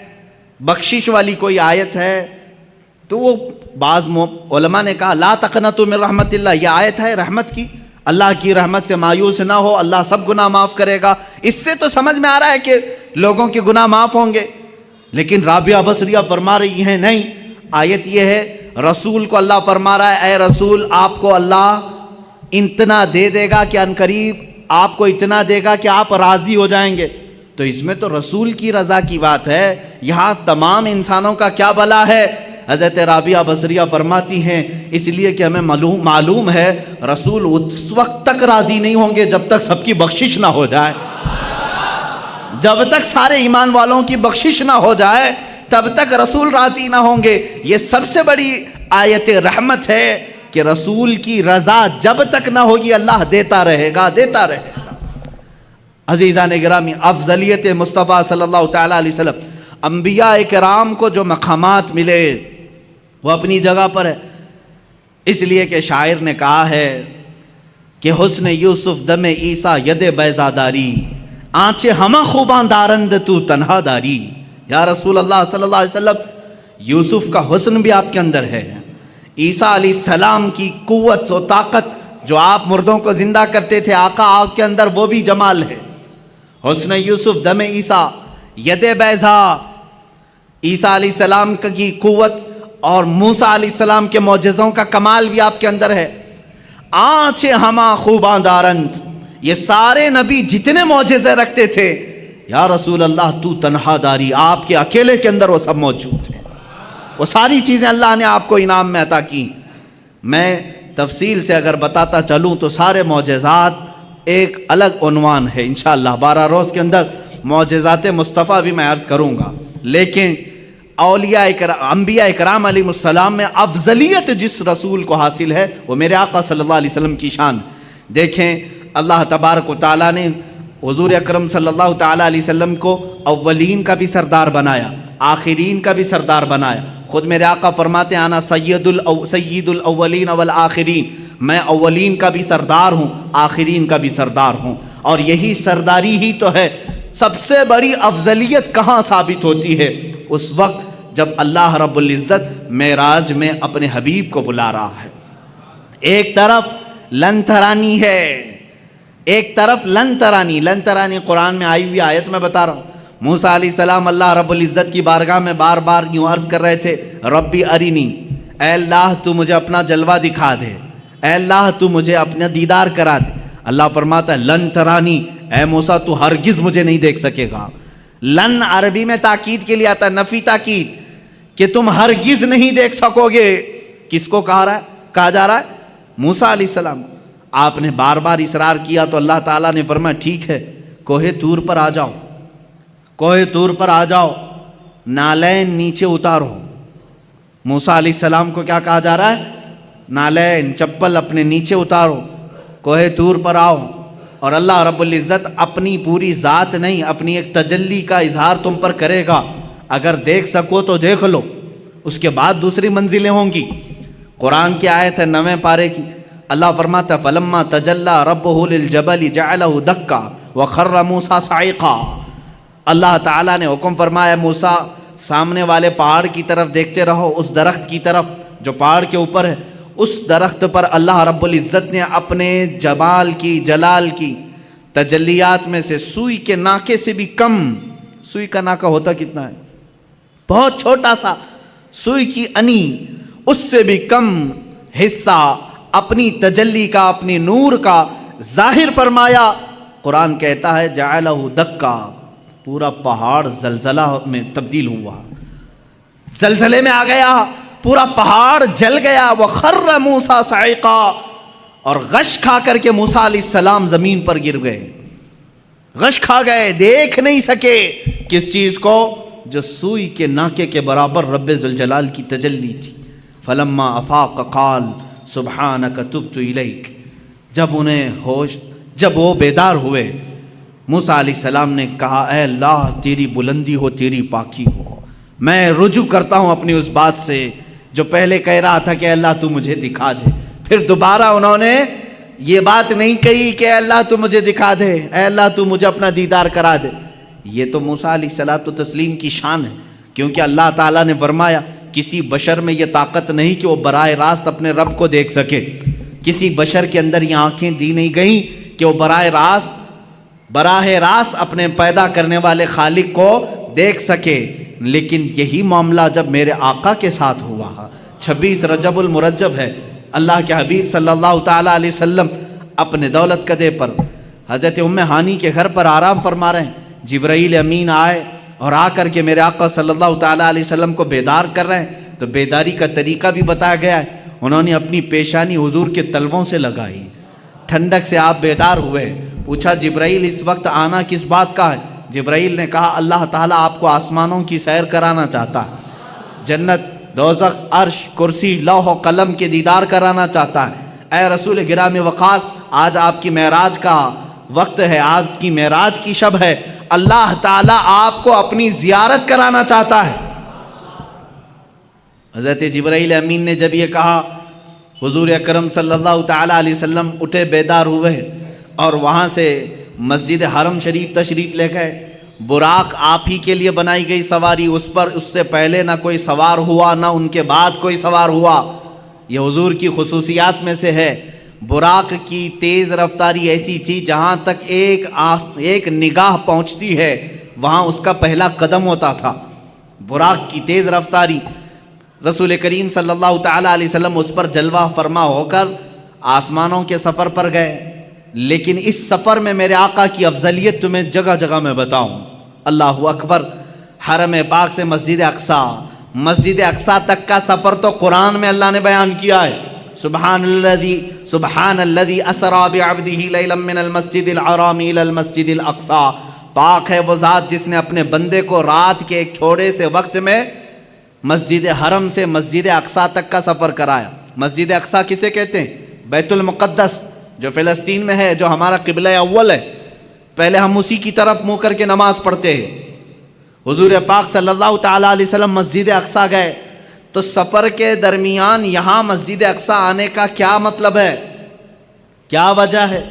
بخشش والی کوئی آیت ہے؟ تو وہ بعض علماء نے کہا لا تقنطوا من رحمت اللہ، یہ آیت ہے رحمت کی، اللہ کی رحمت سے مایوس نہ ہو، اللہ سب گناہ معاف کرے گا۔ اس سے تو سمجھ میں آ رہا ہے کہ لوگوں کے گناہ معاف ہوں گے، لیکن رابعہ بصریہ فرما رہی ہیں نہیں، آیت یہ ہے رسول کو اللہ فرما رہا ہے اے رسول آپ کو اللہ اتنا دے دے گا کہ ان قریب آپ کو اتنا دے گا کہ آپ راضی ہو جائیں گے۔ تو اس میں تو رسول کی رضا کی بات ہے، یہاں تمام انسانوں کا کیا بھلا ہے؟ حضرت رابعہ بصریہ فرماتی ہیں اس لیے کہ ہمیں معلوم ہے رسول اس وقت تک راضی نہیں ہوں گے جب تک سب کی بخشش نہ ہو جائے، جب تک سارے ایمان والوں کی بخشش نہ ہو جائے تب تک رسول راضی نہ ہوں گے۔ یہ سب سے بڑی آیت رحمت ہے کہ رسول کی رضا جب تک نہ ہوگی اللہ دیتا رہے گا، دیتا رہے گا۔ عزیزان گرامی، افضلیت مصطفیٰ صلی اللہ تعالیٰ علیہ وسلم، انبیاء کرام کو جو مقامات ملے وہ اپنی جگہ پر ہے، اس لیے کہ شاعر نے کہا ہے کہ حسن یوسف دم عیسیٰ ید بیضا داری، آنچے ہمہ خوباں دارند تو تنہا داری۔ یا رسول اللہ صلی اللہ علیہ وسلم یوسف کا حسن بھی آپ کے اندر ہے، عیسیٰ علیہ السلام کی قوت و طاقت جو آپ مردوں کو زندہ کرتے تھے آقا آپ کے اندر وہ بھی جمال ہے، حسن یوسف، دم عیسیٰ، ید بیضا، عیسیٰ علیہ السلام کی قوت اور موسیٰ علیہ السلام کے معجزوں کا کمال بھی آپ کے اندر ہے، آنچ ہما خوباں دارند، یہ سارے نبی جتنے معجزے رکھتے تھے یا رسول اللہ تو تنہا داری، آپ کے اکیلے کے اندر وہ سب موجود ہیں، وہ ساری چیزیں اللہ نے آپ کو انعام میں عطا کی۔ میں تفصیل سے اگر بتاتا چلوں تو سارے معجزات ایک الگ عنوان ہے، انشاءاللہ 12 روز کے اندر معجزات مصطفیٰ بھی میں عرض کروں گا، لیکن اولیاء انبیاء اکرام علیہ السلام میں افضلیت جس رسول کو حاصل ہے وہ میرے آقا صلی اللہ علیہ وسلم کی شان۔ دیکھیں اللہ تبارک و تعالیٰ نے حضور اکرم صلی اللہ تعالیٰ علیہ وسلم کو اولین کا بھی سردار بنایا، آخرین کا بھی سردار بنایا۔ خود میرے آقا فرماتے ہیں انا سید الاولین والآخرین، میں اولین کا بھی سردار ہوں، آخرین کا بھی سردار ہوں، اور یہی سرداری ہی تو ہے۔ سب سے بڑی افضلیت کہاں ثابت ہوتی ہے؟ اس وقت جب اللہ رب العزت معراج میں اپنے حبیب کو بلا رہا ہے، ایک طرف لن ترانی ہے، ایک طرف لن ترانی قرآن میں آئی ہوئی آیت میں بتا رہا ہوں۔ موسیٰ علیہ السلام اللہ رب العزت کی بارگاہ میں بار بار یوں عرض کر رہے تھے ربی ارینی، اے اللہ تو مجھے اپنا جلوہ دکھا دے، اے اللہ تو مجھے اپنا دیدار کرا دے۔ اللہ فرماتا ہے لن ترانی، اے موسیٰ تو ہرگز مجھے نہیں دیکھ سکے گا۔ لن عربی میں تاکید کے لیے آتا ہے، نفی تاکید، کہ تم ہرگز نہیں دیکھ سکو گے۔ کس کو کہا جا رہا ہے؟ موسیٰ علیہ السلام۔ آپ نے بار بار اصرار کیا تو اللہ تعالیٰ نے فرمایا ٹھیک ہے، کوہ طور پر آ جاؤ، کوہ طور پر آ جاؤ، نالین نیچے اتارو۔ موسیٰ علیہ السلام کو کیا کہا جا رہا ہے؟ نالین، چپل اپنے نیچے اتارو، کوہ طور پر آؤ، اور اللہ رب العزت اپنی پوری ذات نہیں، اپنی ایک تجلی کا اظہار تم پر کرے گا۔ اگر دیکھ سکو تو دیکھ لو، اس کے بعد دوسری منزلیں ہوں گی۔ قرآن کی آیت ہے 9ویں پارے کی، اللہ فرماتا ہے فَلَمَّا تَجَلَّى رَبُّهُ لِلْجَبَلِ جَعَلَهُ دَكَّا وَخَرَّ مُوسَىٰ صَعِقًا۔ اللہ تعالیٰ نے حکم فرمایا موسیٰ سامنے والے پہاڑ کی طرف دیکھتے رہو، اس درخت کی طرف جو پہاڑ کے اوپر ہے، اس درخت پر اللہ رب العزت نے اپنے جمال کی، جلال کی تجلیات میں سے سوئی کے ناکے سے بھی کم، سوئی کا ناکا ہوتا کتنا ہے؟ بہت چھوٹا سا، سوئی کی انی، اس سے بھی کم حصہ اپنی تجلی کا، اپنی نور کا ظاہر فرمایا۔ قرآن کہتا ہے جعلہ دکا، پورا پہاڑ زلزلہ میں تبدیل ہوا، زلزلے میں آ گیا، پورا پہاڑ جل گیا۔ وَخَرَّ مُوسَىٰ صَعِقًا، اور غش کھا کر کے موسیٰ علیہ السلام زمین پر گر گئے، غش کھا گئے، دیکھ نہیں سکے کس چیز کو؟ جو سوئی کے ناکے کے برابر رب ذوالجلال کی تجلی تھی۔ فَلَمَّا أَفَاقَ قَالَ سُبْحَانَكَ تُبْتُ إِلَيْكَ، جب وہ بیدار ہوئے، موسیٰ علیہ السلام نے کہا اے اللہ تیری بلندی ہو، تیری پاکی ہو، میں رجوع کرتا ہوں اپنی اس بات سے جو پہلے کہہ رہا تھا کہ اللہ تو مجھے دکھا دے۔ پھر دوبارہ انہوں نے یہ بات نہیں کہی کہ اے اللہ تو مجھے دکھا دے، اے اللہ تو مجھے اپنا دیدار کرا دے۔ یہ تو موسیٰ علیہ الصلوۃ والتسلیم کی شان ہے، کیونکہ اللہ تعالیٰ نے فرمایا کسی بشر میں یہ طاقت نہیں کہ وہ براہ راست اپنے رب کو دیکھ سکے، کسی بشر کے اندر یہ آنکھیں دی نہیں گئیں کہ وہ براہ راست اپنے پیدا کرنے والے خالق کو دیکھ سکے۔ لیکن یہی معاملہ جب میرے آقا کے ساتھ ہوا، 26 رجب المرجب ہے، اللہ کے حبیب صلی اللہ تعالیٰ علیہ وسلم اپنے دولت قدے پر حضرت ام ہانی کے گھر پر آرام فرما رہے ہیں، جبرائیل امین آئے اور آ کر کے میرے آقا صلی اللہ تعالیٰ علیہ وسلم کو بیدار کر رہے ہیں، تو بیداری کا طریقہ بھی بتایا گیا ہے۔ انہوں نے اپنی پیشانی حضور کے تلووں سے لگائی، ٹھنڈک سے آپ بیدار ہوئے۔ پوچھا جبرائیل اس وقت آنا کس بات کا ہے؟ جبرائیل نے کہا اللہ تعالیٰ آپ کو آسمانوں کی سیر کرانا چاہتا ہے، جنت، دوزخ، عرش، کرسی، لوح و قلم کے دیدار کرانا چاہتا ہے۔ اے رسول گرامی وقار، آج آپ کی معراج کا وقت ہے، آپ کی معراج کی شب ہے، اللہ تعالیٰ آپ کو اپنی زیارت کرانا چاہتا ہے۔ حضرت جبرائیل امین نے جب یہ کہا، حضور اکرم صلی اللہ تعالیٰ علیہ وسلم اٹھے، بیدار ہوئے، اور وہاں سے مسجد حرم شریف تشریف لے گئے۔ براق آپ ہی کے لیے بنائی گئی سواری، اس پر اس سے پہلے نہ کوئی سوار ہوا نہ ان کے بعد کوئی سوار ہوا۔ یہ حضور کی خصوصیات میں سے ہے۔ براق کی تیز رفتاری ایسی تھی جہاں تک ایک نگاہ پہنچتی ہے وہاں اس کا پہلا قدم ہوتا تھا۔ براق کی تیز رفتاری، رسول کریم صلی اللہ تعالیٰ علیہ وسلم اس پر جلوہ فرما ہو کر آسمانوں کے سفر پر گئے، لیکن اس سفر میں میرے آقا کی افضلیت تمہیں جگہ جگہ میں بتاؤں۔ اللہ اکبر۔ حرم پاک سے مسجد اقصیٰ تک کا سفر تو قرآن میں اللہ نے بیان کیا ہے۔ سبحان الذی اسریٰ بعبدہ لیلا من المسجد الحرام الی المسجد الاقصیٰ۔ پاک ہے وہ ذات جس نے اپنے بندے کو رات کے ایک چھوڑے سے وقت میں مسجد حرم سے مسجد اقصیٰ تک کا سفر کرایا۔ مسجد اقصیٰ کسے کہتے ہیں؟ بیت المقدس جو فلسطین میں ہے، جو ہمارا قبلہ اول ہے۔ پہلے ہم اسی کی طرف منہ کر کے نماز پڑھتے ہیں۔ حضور پاک صلی اللہ تعالیٰ علیہ وسلم مسجد اقصیٰ گئے تو سفر کے درمیان یہاں مسجد اقصیٰ آنے کا کیا مطلب ہے، کیا وجہ ہے؟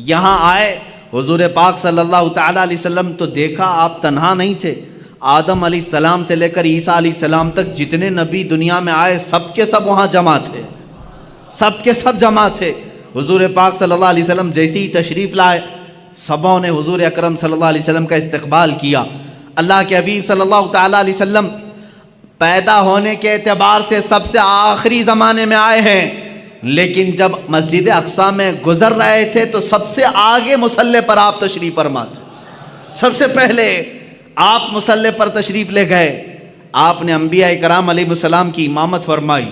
یہاں آئے حضور پاک صلی اللہ تعالیٰ علیہ وسلم تو دیکھا آپ تنہا نہیں تھے۔ آدم علیہ السلام سے لے کر عیسیٰ علیہ السلام تک جتنے نبی دنیا میں آئے سب کے سب وہاں جمع تھے، سب کے سب جمع تھے۔ حضور پاک صلی اللہ علیہ وسلم جیسی ہی تشریف لائے، سبوں نے حضور اکرم صلی اللہ علیہ وسلم کا استقبال کیا۔ اللہ کے حبیب صلی اللہ تعالیٰ علیہ وسلم پیدا ہونے کے اعتبار سے سب سے آخری زمانے میں آئے ہیں، لیکن جب مسجد اقصیٰ میں گزر رہے تھے تو سب سے آگے مصلی پر آپ تشریف فرما تھے۔ سب سے پہلے آپ مصلی پر تشریف لے گئے، آپ نے انبیاء کرام علیہ السلام کی امامت فرمائی۔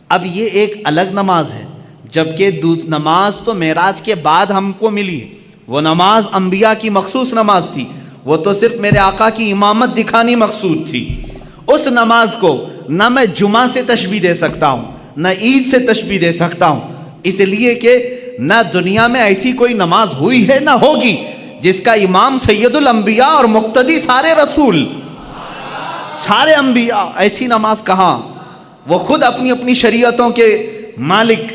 اب یہ ایک الگ نماز ہے، جبکہ نماز تو معراج کے بعد ہم کو ملی، وہ نماز انبیاء کی مخصوص نماز تھی، وہ تو صرف میرے آقا کی امامت دکھانی مقصود تھی۔ اس نماز کو نہ میں جمعہ سے تشبیہ دے سکتا ہوں نہ عید سے تشبیہ دے سکتا ہوں، اس لیے کہ نہ دنیا میں ایسی کوئی نماز ہوئی ہے نہ ہوگی جس کا امام سید الانبیاء اور مقتدی سارے رسول، سارے انبیاء۔ ایسی نماز کہاں؟ وہ خود اپنی اپنی شریعتوں کے مالک،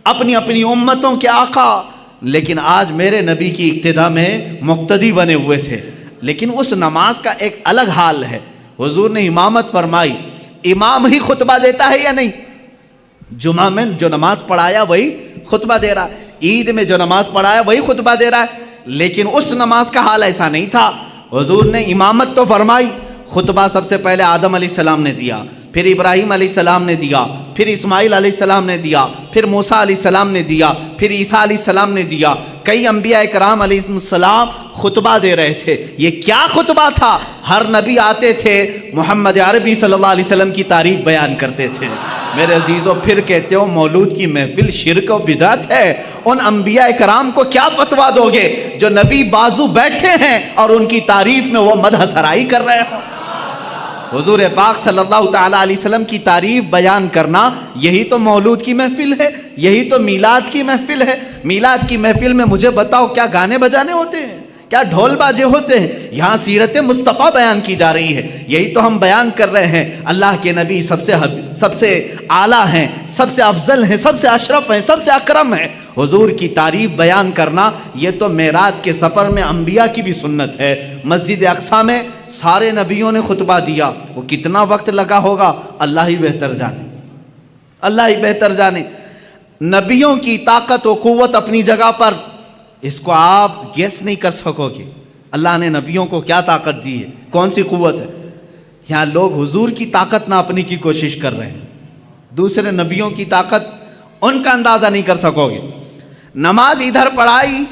اپنی اپنی امتوں کے آقا، لیکن آج میرے نبی کی اقتداء میں مقتدی بنے ہوئے تھے۔ لیکن اس نماز کا ایک الگ حال ہے۔ حضور نے امامت فرمائی، امام ہی خطبہ دیتا ہے یا نہیں؟ جمعہ میں جو نماز پڑھایا وہی خطبہ دے رہا ہے، عید میں جو نماز پڑھایا وہی خطبہ دے رہا ہے، لیکن اس نماز کا حال ایسا نہیں تھا۔ حضور نے امامت تو فرمائی، خطبہ سب سے پہلے آدم علیہ السلام نے دیا، پھر ابراہیم علیہ السلام نے دیا، پھر اسماعیل علیہ السلام نے دیا، پھر موسیٰ علیہ السلام نے دیا، پھر عیسیٰ علیہ السلام نے دیا۔ کئی انبیاء کرام علیہ السلام خطبہ دے رہے تھے۔ یہ کیا خطبہ تھا؟ ہر نبی آتے تھے محمد عربی صلی اللہ علیہ وسلم کی تعریف بیان کرتے تھے۔ میرے عزیزوں، پھر کہتے ہو مولود کی محفل شرک و بدعت ہے، ان انبیاء کرام کو کیا فتویٰ دو گے جو نبی بازو بیٹھے ہیں اور ان کی تعریف میں وہ مدح سرائی کر رہے ہوں؟ حضور پاک صلی اللہ تعالیٰ علیہ وسلم کی تعریف بیان کرنا، یہی تو مولود کی محفل ہے، یہی تو میلاد کی محفل ہے۔ میلاد کی محفل میں مجھے بتاؤ کیا گانے بجانے ہوتے ہیں، کیا ڈھول باجے ہوتے ہیں؟ یہاں سیرت مصطفیٰ بیان کی جا رہی ہے، یہی تو ہم بیان کر رہے ہیں۔ اللہ کے نبی سب سے اعلیٰ ہیں، سب سے افضل ہیں، سب سے اشرف ہیں، سب سے اکرم ہیں۔ حضور کی تعریف بیان کرنا یہ تو معراج کے سفر میں انبیاء کی بھی سنت ہے۔ مسجد اقصیٰ میں سارے نبیوں نے خطبہ دیا، وہ کتنا وقت لگا ہوگا اللہ ہی بہتر جانے، اللہ ہی بہتر جانے۔ نبیوں کی طاقت و قوت اپنی جگہ پر، اس کو آپ گیس نہیں کر سکو گے۔ اللہ نے نبیوں کو کیا طاقت دی ہے، کون سی قوت ہے؟ یہاں لوگ حضور کی طاقت ناپنے کی کوشش کر رہے ہیں، دوسرے نبیوں کی طاقت ان کا اندازہ نہیں کر سکو گے۔ نماز ادھر پڑھائی،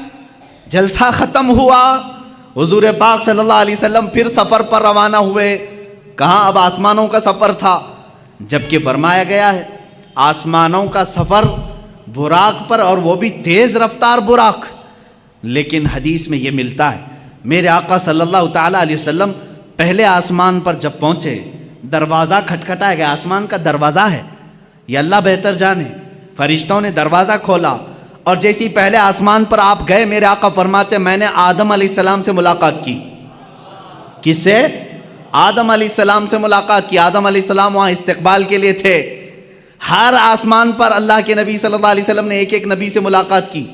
جلسہ ختم ہوا، حضور پاک صلی اللہ علیہ وسلم پھر سفر پر روانہ ہوئے۔ کہاں؟ اب آسمانوں کا سفر تھا، جبکہ فرمایا گیا ہے آسمانوں کا سفر براق پر، اور وہ بھی تیز رفتار براق۔ لیکن حدیث میں یہ ملتا ہے میرے آقا صلی اللہ تعالیٰ علیہ وسلم پہلے آسمان پر جب پہنچے، دروازہ کھٹکھٹایا گیا، آسمان کا دروازہ ہے، یہ اللہ بہتر جانے۔ فرشتوں نے دروازہ کھولا اور جیسی پہلے آسمان پر آپ گئے، میرے آقا فرماتے میں نے آدم علیہ السلام سے ملاقات کی۔ کس سے؟ آدم علیہ السلام سے ملاقات کی۔ آدم علیہ السلام وہاں استقبال کے لیے تھے۔ ہر آسمان پر اللہ کے نبی صلی اللہ علیہ وسلم نے ایک ایک نبی سے ملاقات کی،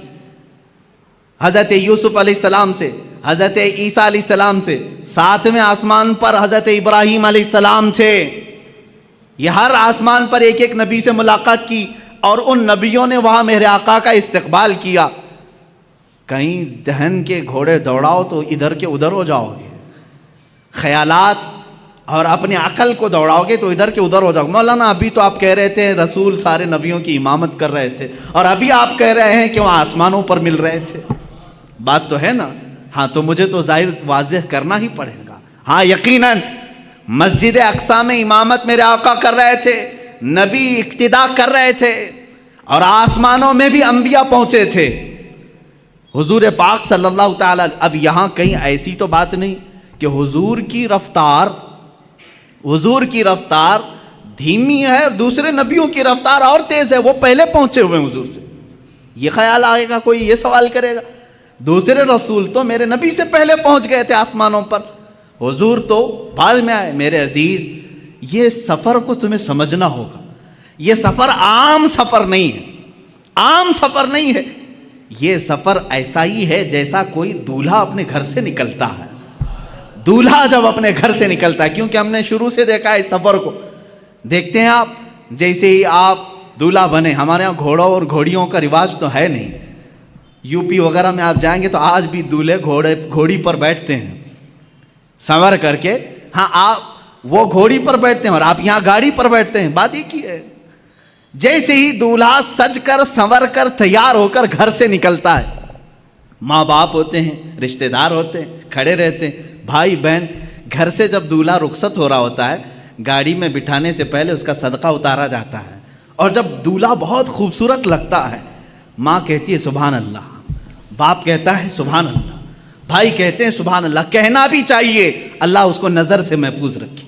حضرت یوسف علیہ السلام سے، حضرت عیسیٰ علیہ السلام سے، 7ویں آسمان پر حضرت ابراہیم علیہ السلام تھے. یہ ہر آسمان پر ایک ایک نبی سے ملاقات کی اور ان نبیوں نے وہاں میرے آقا کا استقبال کیا. کہیں دہن کے گھوڑے دوڑاؤ تو ادھر کے ادھر ہو جاؤ گے، خیالات اور اپنی عقل کو دوڑاؤ گے تو ادھر کے ادھر ہو جاؤ گے. مولانا ابھی تو آپ کہہ رہے تھے رسول سارے نبیوں کی امامت کر رہے تھے، اور ابھی آپ کہہ رہے ہیں کہ وہ آسمانوں پر مل رہے تھے. بات تو ہے نا؟ ہاں، تو مجھے تو ظاہر واضح کرنا ہی پڑے گا. ہاں یقیناً مسجد اقصی میں امامت میرے آقا کر رہے تھے، نبی اقتدا کر رہے تھے، اور آسمانوں میں بھی انبیاء پہنچے تھے. حضور پاک صلی اللہ تعالی. اب یہاں کہیں ایسی تو بات نہیں کہ حضور کی رفتار دھیمی ہے، دوسرے نبیوں کی رفتار اور تیز ہے، وہ پہلے پہنچے ہوئے ہیں حضور سے. یہ خیال آئے گا، کوئی یہ سوال کرے گا دوسرے رسول تو میرے نبی سے پہلے پہنچ گئے تھے آسمانوں پر، حضور تو بعد میں آئے. میرے عزیز، یہ سفر کو تمہیں سمجھنا ہوگا. یہ سفر عام سفر نہیں ہے، عام سفر نہیں ہے. یہ سفر ایسا ہی ہے جیسا کوئی دولہا اپنے گھر سے نکلتا ہے. دولہا جب اپنے گھر سے نکلتا ہے، کیونکہ ہم نے شروع سے دیکھا ہے اس سفر کو. دیکھتے ہیں آپ، جیسے ہی آپ دولہا بنے، ہمارے ہاں گھوڑوں اور گھوڑیوں کا رواج تو ہے نہیں. یو پی وغیرہ میں آپ جائیں گے تو آج بھی دولہے گھوڑی پر بیٹھتے ہیں سنور کر کے. ہاں، آپ وہ گھوڑی پر بیٹھتے ہیں اور آپ یہاں گاڑی پر بیٹھتے ہیں، بات ایک ہی ہے. جیسے ہی دولہا سج کر سنور کر تیار ہو کر گھر سے نکلتا ہے، ماں باپ ہوتے ہیں، رشتہ دار ہوتے ہیں، کھڑے رہتے ہیں، بھائی بہن. گھر سے جب دولہا رخصت ہو رہا ہوتا ہے، گاڑی میں بٹھانے سے پہلے اس کا صدقہ اتارا جاتا ہے. اور جب دولہا بہت خوبصورت لگتا ہے، ماں کہتی ہے سبحان اللہ، باپ کہتا ہے سبحان اللہ، بھائی کہتے ہیں سبحان اللہ. کہنا بھی چاہیے، اللہ اس کو نظر سے محفوظ رکھے.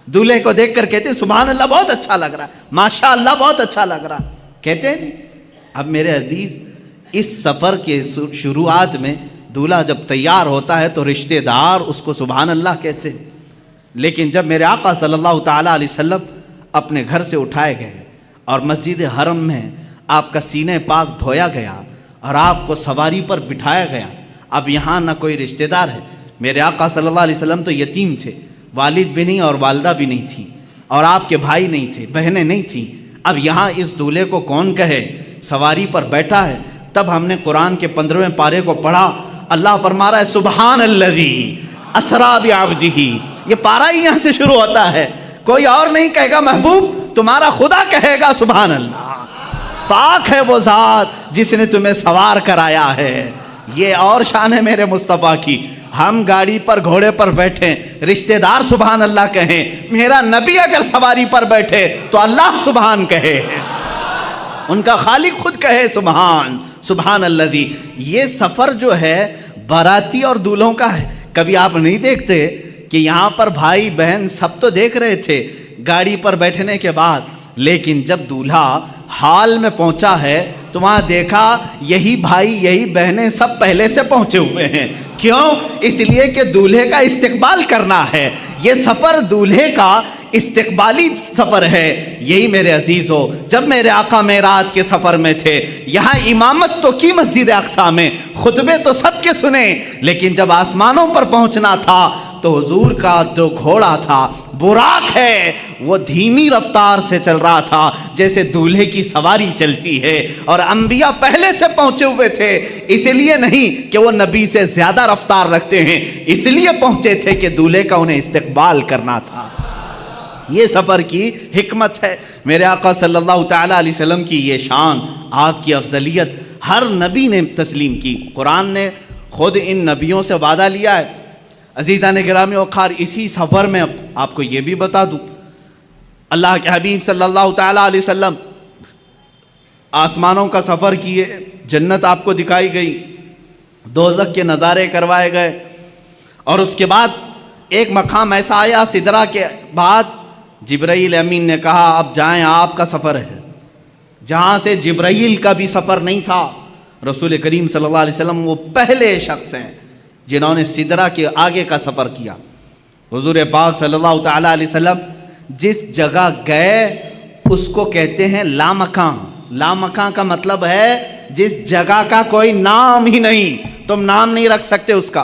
دولہے کو دیکھ کر کہتے ہیں سبحان اللہ، بہت اچھا لگ رہا ہے، ماشاء اللہ بہت اچھا لگ رہا ہے، کہتے ہیں نہیں. اب میرے عزیز، اس سفر کے شروعات میں دولہا جب تیار ہوتا ہے تو رشتہ دار اس کو سبحان اللہ کہتے ہیں. لیکن جب میرے آقا صلی اللہ تعالیٰ علیہ وسلم اپنے گھر سے اٹھائے گئے اور مسجد حرم میں آپ کا سینہ پاک دھویا گیا اور آپ کو سواری پر بٹھایا گیا، اب یہاں نہ کوئی رشتہ دار ہے. میرے آقا صلی اللہ علیہ وسلم تو یتیم تھے، والد بھی نہیں اور والدہ بھی نہیں تھی، اور آپ کے بھائی نہیں تھے، بہنیں نہیں تھیں. اب یہاں اس دولہے کو کون کہے؟ سواری پر بیٹھا ہے. تب ہم نے قرآن کے 15ویں پارے کو پڑھا. اللہ فرما رہا ہے سبحان الذی اسریٰ بعبدہ. یہ پارا ہی یہاں سے شروع ہوتا ہے، کوئی اور نہیں کہے گا محبوب، تمہارا خدا کہے گا سبحان اللہ. پاک ہے وہ ذات جس نے تمہیں سوار کرایا ہے. یہ اور شان ہے میرے مصطفیٰ کی. ہم گاڑی پر گھوڑے پر بیٹھیں، رشتہ دار سبحان اللہ کہیں، میرا نبی اگر سواری پر بیٹھے تو اللہ سبحان کہے، ان کا خالق خود کہے سبحان الذی. یہ سفر جو ہے باراتی اور دولہوں کا ہے. کبھی آپ نہیں دیکھتے کہ یہاں پر بھائی بہن سب تو دیکھ رہے تھے گاڑی پر بیٹھنے کے بعد، لیکن جب دولہا حال میں پہنچا ہے تو وہاں دیکھا یہی بھائی یہی بہنیں سب پہلے سے پہنچے ہوئے ہیں. کیوں؟ اس لیے کہ دولہے کا استقبال کرنا ہے. یہ سفر دولہے کا استقبالی سفر ہے. یہی میرے عزیزو، جب میرے آقا معراج کے سفر میں تھے، یہاں امامت تو کی مسجد اقصی میں، خطبے تو سب کے سنے، لیکن جب آسمانوں پر پہنچنا تھا تو حضور کا جو گھوڑا تھا، براق ہے، وہ دھیمی رفتار سے چل رہا تھا جیسے دولہے کی سواری چلتی ہے. اور انبیاء پہلے سے پہنچے ہوئے تھے، اس لیے نہیں کہ وہ نبی سے زیادہ رفتار رکھتے ہیں، اس لیے پہنچے تھے کہ دولہے کا انہیں استقبال کرنا تھا. یہ سفر کی حکمت ہے. میرے آقا صلی اللہ تعالیٰ علیہ وسلم کی یہ شان، آپ کی افضلیت ہر نبی نے تسلیم کی. قرآن نے خود ان نبیوں سے وعدہ لیا ہے. عزیزان گرامی وقار، اسی سفر میں آپ کو یہ بھی بتا دوں، اللہ کے حبیب صلی اللہ تعالیٰ علیہ وسلم آسمانوں کا سفر کیے، جنت آپ کو دکھائی گئی، دوزخ کے نظارے کروائے گئے، اور اس کے بعد ایک مقام ایسا آیا سدرہ کے بعد، جبرائیل امین نے کہا اب جائیں، آپ کا سفر ہے. جہاں سے جبرائیل کا بھی سفر نہیں تھا، رسول کریم صلی اللہ علیہ وسلم وہ پہلے شخص ہیں جنہوں نے سدرہ کے آگے کا سفر کیا. حضور پاک صلی اللہ تعالیٰ علیہ وسلم جس جگہ گئے اس کو کہتے ہیں لامکاں. لامکاں کا مطلب ہے جس جگہ کا کوئی نام ہی نہیں، تم نام نہیں رکھ سکتے اس کا.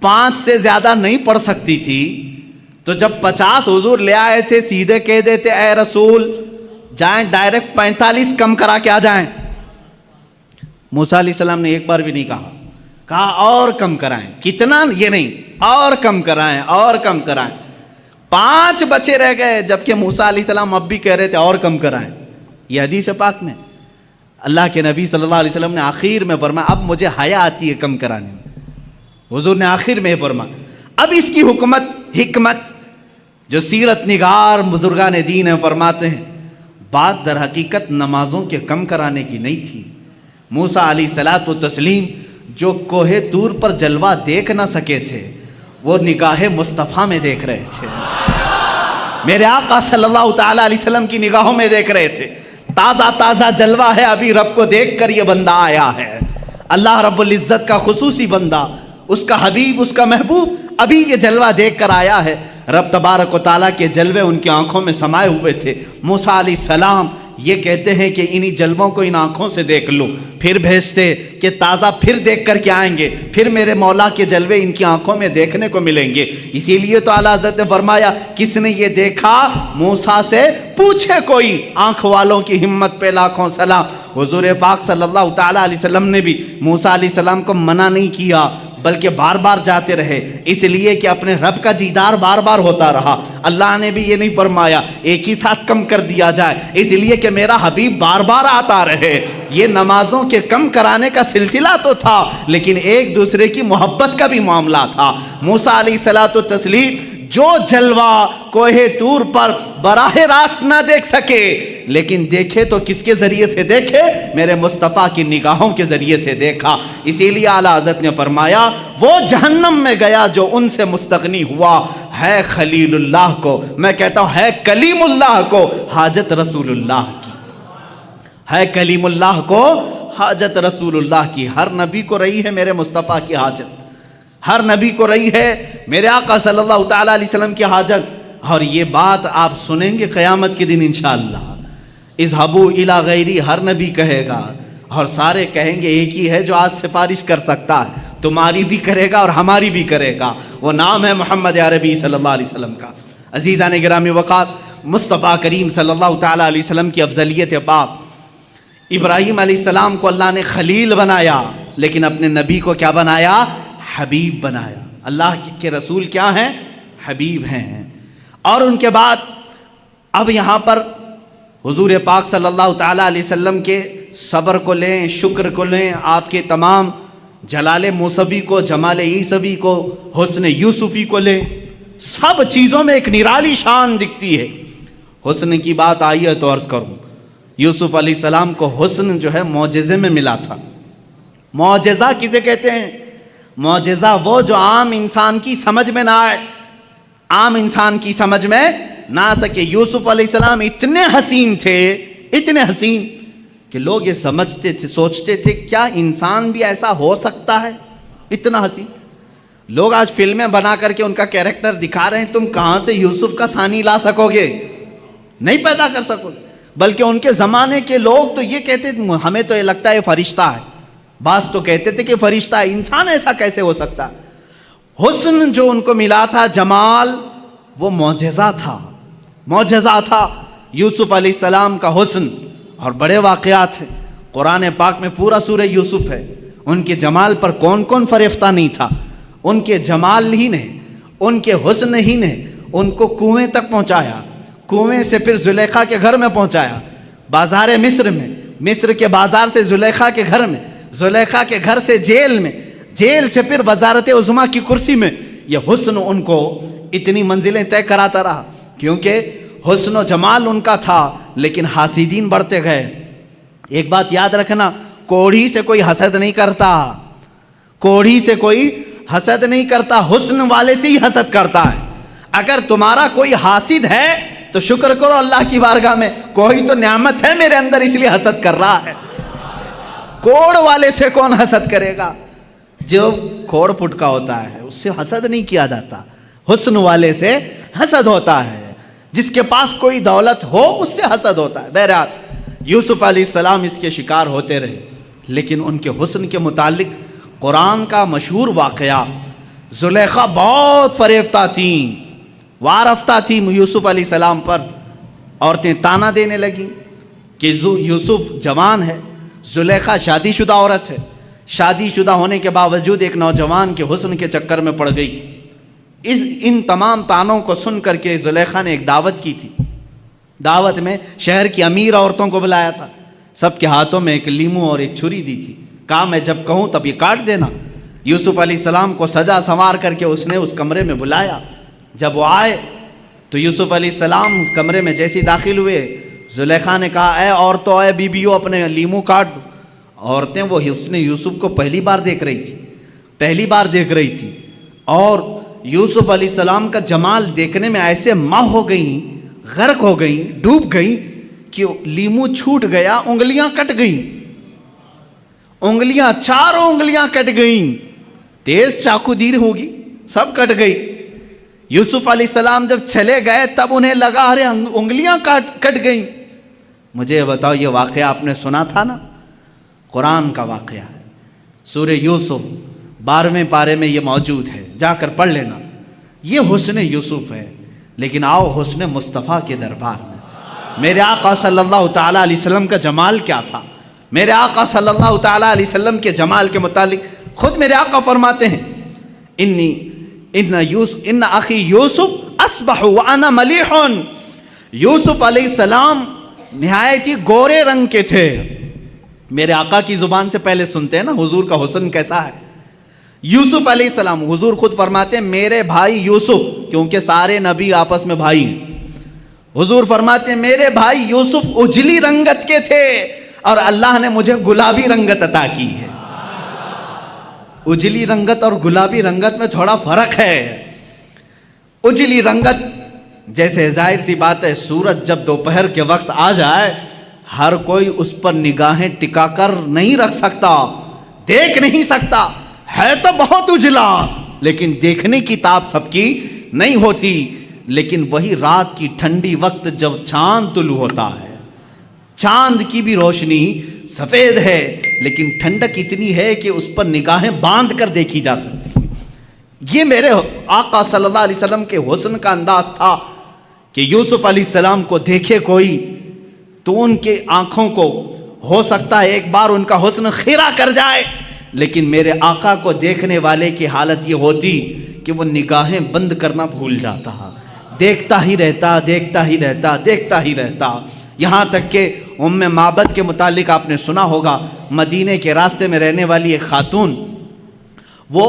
5 سے زیادہ نہیں پڑھ سکتی تھی، تو جب 50 حضور لے آئے تھے سیدھے کہہ دیتے اے رسول جائیں ڈائریکٹ 45 کم کرا کے آ جائیں۔ موسیٰ علیہ السلام نے ایک بار بھی نہیں کہا اور کم کرائیں، کتنا یہ نہیں، اور کم کرائیں اور کم کرائیں۔ 5 بچے رہ گئے، جبکہ موسیٰ علیہ السلام اب بھی کہہ رہے تھے اور کم کرائیں۔ یہ حدیث پاک میں اللہ کے نبی صلی اللہ علیہ وسلم نے آخر میں فرمایا اب مجھے حیا آتی ہے کم کرانے میں۔ حضور نے آخر میں فرمایا اب اس کی حکمت جو سیرت نگار بزرگان دین ہیں فرماتے ہیں بات در حقیقت نمازوں کے کم کرانے کی نہیں تھی۔ موسیٰ علیہ الصلوۃ والتسلیم جو کوہ طور پر جلوہ دیکھ نہ سکے تھے، وہ نگاہ مصطفیٰ میں دیکھ رہے تھے، میرے آقا صلی اللہ تعالی علیہ وسلم کی نگاہوں میں دیکھ رہے تھے۔ تازہ جلوہ ہے، ابھی رب کو دیکھ کر یہ بندہ آیا ہے، اللہ رب العزت کا خصوصی بندہ، اس کا حبیب، اس کا محبوب، ابھی یہ جلوہ دیکھ کر آیا ہے۔ رب تبارک و تعالیٰ کے جلوے ان کی آنکھوں میں سمائے ہوئے تھے۔ موسیٰ علیہ السلام یہ کہتے ہیں کہ انہی جلووں کو ان آنکھوں سے دیکھ لو، پھر بھیجتے کہ تازہ پھر دیکھ کر کے آئیں گے، پھر میرے مولا کے جلوے ان کی آنکھوں میں دیکھنے کو ملیں گے۔ اسی لیے تو اعلیٰ حضرت نے فرمایا کس نے یہ دیکھا موسیٰ سے پوچھے کوئی، آنکھ والوں کی ہمت پہ لاکھوں سلام۔ حضور پاک صلی اللہ تعالیٰ علیہ وسلم نے بھی موسیٰ علیہ السلام کو منع نہیں کیا، بلکہ بار بار جاتے رہے، اس لیے کہ اپنے رب کا دیدار بار بار ہوتا رہا۔ اللہ نے بھی یہ نہیں فرمایا ایک ہی ساتھ کم کر دیا جائے، اس لیے کہ میرا حبیب بار بار آتا رہے۔ یہ نمازوں کے کم کرانے کا سلسلہ تو تھا، لیکن ایک دوسرے کی محبت کا بھی معاملہ تھا۔ موسیٰ علیہ الصلوۃ والتسلیم جو جلوہ کوہ طور پر براہ راست نہ دیکھ سکے، لیکن دیکھے تو کس کے ذریعے سے دیکھے؟ میرے مصطفیٰ کی نگاہوں کے ذریعے سے دیکھا۔ اسی لیے اعلیٰ حضرت نے فرمایا وہ جہنم میں گیا جو ان سے مستغنی ہوا، ہے خلیل اللہ کو، میں کہتا ہوں ہے کلیم اللہ کو حاجت رسول اللہ کی، ہے کلیم اللہ کو حاجت رسول اللہ کی۔ ہر نبی کو رہی ہے میرے مصطفیٰ کی حاجت، ہر نبی کو رہی ہے میرے آقا صلی اللہ تعالیٰ علیہ وسلم کی حاجت۔ اور یہ بات آپ سنیں گے قیامت کے دن انشاءاللہ، اذهبوا الی غیری ہر نبی کہے گا، اور سارے کہیں گے ایک ہی ہے جو آج سفارش کر سکتا ہے، تمہاری بھی کرے گا اور ہماری بھی کرے گا، وہ نام ہے محمد عربی صلی اللہ علیہ وسلم کا۔ عزیزان گرامی وقار، مصطفیٰ کریم صلی اللہ تعالیٰ علیہ وسلم کی افضلیت پاک، ابراہیم علیہ السلام کو اللہ نے خلیل بنایا، لیکن اپنے نبی کو کیا بنایا؟ حبیب بنایا۔ اللہ کے رسول کیا ہیں؟ حبیب ہیں۔ اور ان کے بعد اب یہاں پر حضور پاک صلی اللہ تعالیٰ علیہ وسلم کے صبر کو لیں، شکر کو لیں، آپ کے تمام جلال موسوی کو، جمال عیسوی کو، حسن یوسفی کو لیں، سب چیزوں میں ایک نرالی شان دکھتی ہے۔ حسن کی بات آئی ہے تو عرض کروں، یوسف علیہ السلام کو حسن جو ہے معجزے میں ملا تھا۔ معجزہ کسے کہتے ہیں؟ معجزہ وہ جو عام انسان کی سمجھ میں نہ آئے، عام انسان کی سمجھ میں نہ آ سکے۔ یوسف علیہ السلام اتنے حسین تھے، اتنے حسین کہ لوگ یہ سمجھتے تھے، سوچتے تھے کیا انسان بھی ایسا ہو سکتا ہے؟ اتنا حسین۔ لوگ آج فلمیں بنا کر کے ان کا کیریکٹر دکھا رہے ہیں، تم کہاں سے یوسف کا ثانی لا سکو گے؟ نہیں پیدا کر سکو گے۔ بلکہ ان کے زمانے کے لوگ تو یہ کہتے تھے ہمیں تو یہ لگتا ہے فرشتہ ہے، بعض تو کہتے تھے کہ فرشتہ ہے، انسان ایسا کیسے ہو سکتا ہے؟ حسن جو ان کو ملا تھا، جمال، وہ معجزہ تھا، معجزہ تھا یوسف علیہ السلام کا حسن۔ اور بڑے واقعات ہیں قرآن پاک میں، پورا سورہ یوسف ہے۔ ان کے جمال پر کون کون فریفتہ نہیں تھا؟ ان کے جمال ہی نے، ان کے حسن ہی نے ان کو کنویں تک پہنچایا، کنویں سے پھر زلیخا کے گھر میں پہنچایا، بازار مصر میں، مصر کے بازار سے زلیخا کے گھر میں، زلیخا کے گھر سے جیل میں، جیل سے پھر وزارت عظمیٰ کی کرسی میں۔ یہ حسن ان کو اتنی منزلیں طے کراتا رہا، کیونکہ حسن و جمال ان کا تھا، لیکن حاسدین بڑھتے گئے۔ ایک بات یاد رکھنا، کوڑھی سے کوئی حسد نہیں کرتا، کوڑھی سے کوئی حسد نہیں کرتا، حسن والے سے ہی حسد کرتا ہے۔ اگر تمہارا کوئی حاسد ہے تو شکر کرو اللہ کی بارگاہ میں، کوئی تو نعمت ہے میرے اندر اس لیے حسد کر رہا ہے۔ کوڑ والے سے کون حسد کرے گا؟ جو کھوڑ پھٹ کا ہوتا ہے اس سے حسد نہیں کیا جاتا، حسن والے سے حسد ہوتا ہے۔ جس کے پاس کوئی دولت ہو اس سے حسد ہوتا ہے۔ بہرحال یوسف علیہ السلام اس کے شکار ہوتے رہے، لیکن ان کے حسن کے متعلق قرآن کا مشہور واقعہ زلیخا بہت فریفتہ تھیں، وارفتہ تھیں یوسف علیہ السلام پر. عورتیں تانا دینے لگیں کہ یوسف جوان ہے، زلیخا شادی شدہ عورت ہے، شادی شدہ ہونے کے باوجود ایک نوجوان کے حسن کے چکر میں پڑ گئی. ان تمام تانوں کو سن کر کے زلیخا نے ایک دعوت کی تھی. دعوت میں شہر کی امیر عورتوں کو بلایا تھا، سب کے ہاتھوں میں ایک لیمو اور ایک چھری دی تھی. کہا میں جب کہوں تب یہ کاٹ دینا. یوسف علیہ السلام کو سجا سنوار کر کے اس نے اس کمرے میں بلایا. جب وہ آئے تو یوسف علیہ السلام کمرے میں جیسے داخل ہوئے، زلیخا نے کہا اے عورتوں، اے بیبیوں، اپنے لیمو کاٹ دو. عورتیں وہ حسن یوسف کو پہلی بار دیکھ رہی تھی اور یوسف علیہ السلام کا جمال دیکھنے میں ایسے ماہ ہو گئیں، غرق ہو گئیں، ڈوب گئیں کہ لیمو چھوٹ گیا، انگلیاں کٹ گئیں، چاروں انگلیاں کٹ گئیں. تیز چاقو دیر ہوگی، سب کٹ گئی. یوسف علیہ السلام جب چلے گئے تب انہیں لگا ارے انگلیاں کٹ گئیں. مجھے یہ بتاؤ، یہ واقعہ آپ نے سنا تھا نا؟ قرآن کا واقعہ ہے، سورہ یوسف 12ویں پارے میں یہ موجود ہے، جا کر پڑھ لینا. یہ حسن یوسف ہے. لیکن آؤ حسن مصطفیٰ کے دربار میں. میرے آقا صلی اللہ تعالیٰ علیہ وسلم کا جمال کیا تھا؟ میرے آقا صلی اللہ تعالیٰ علیہ وسلم کے جمال کے متعلق خود میرے آقا فرماتے ہیں ان اخی یوسف اصبح وانا ملیح. یوسف علیہ السلام نہایت ہی گورے رنگ کے تھے. میرے آقا کی زبان سے پہلے سنتے ہیں نا حضور کا حسن کیسا ہے. یوسف علیہ السلام، حضور خود فرماتے ہیں میرے بھائی یوسف، کیونکہ سارے نبی آپس میں بھائی ہیں. حضور فرماتے ہیں میرے بھائی یوسف اجلی رنگت کے تھے اور اللہ نے مجھے گلابی رنگت عطا کی ہے. اجلی رنگت اور گلابی رنگت میں تھوڑا فرق ہے. اجلی رنگت جیسے ظاہر سی بات ہے، سورج جب دوپہر کے وقت آ جائے ہر کوئی اس پر نگاہیں ٹکا کر نہیں رکھ سکتا، دیکھ نہیں سکتا. ہے تو بہت اجلا لیکن دیکھنے کی تاب سب کی نہیں ہوتی. لیکن وہی رات کی ٹھنڈی وقت جب چاند طلوع ہوتا ہے، چاند کی بھی روشنی سفید ہے لیکن ٹھنڈک اتنی ہے کہ اس پر نگاہیں باندھ کر دیکھی جا سکتی. یہ میرے آقا صلی اللہ علیہ وسلم کے حسن کا انداز تھا کہ یوسف علیہ السلام کو دیکھے کوئی تو ان کے آنکھوں کو ہو سکتا ہے ایک بار ان کا حسن خیرہ کر جائے، لیکن میرے آقا کو دیکھنے والے کی حالت یہ ہوتی کہ وہ نگاہیں بند کرنا بھول جاتا، دیکھتا ہی رہتا. یہاں تک کہ ام معبد کے متعلق آپ نے سنا ہوگا، مدینے کے راستے میں رہنے والی ایک خاتون، وہ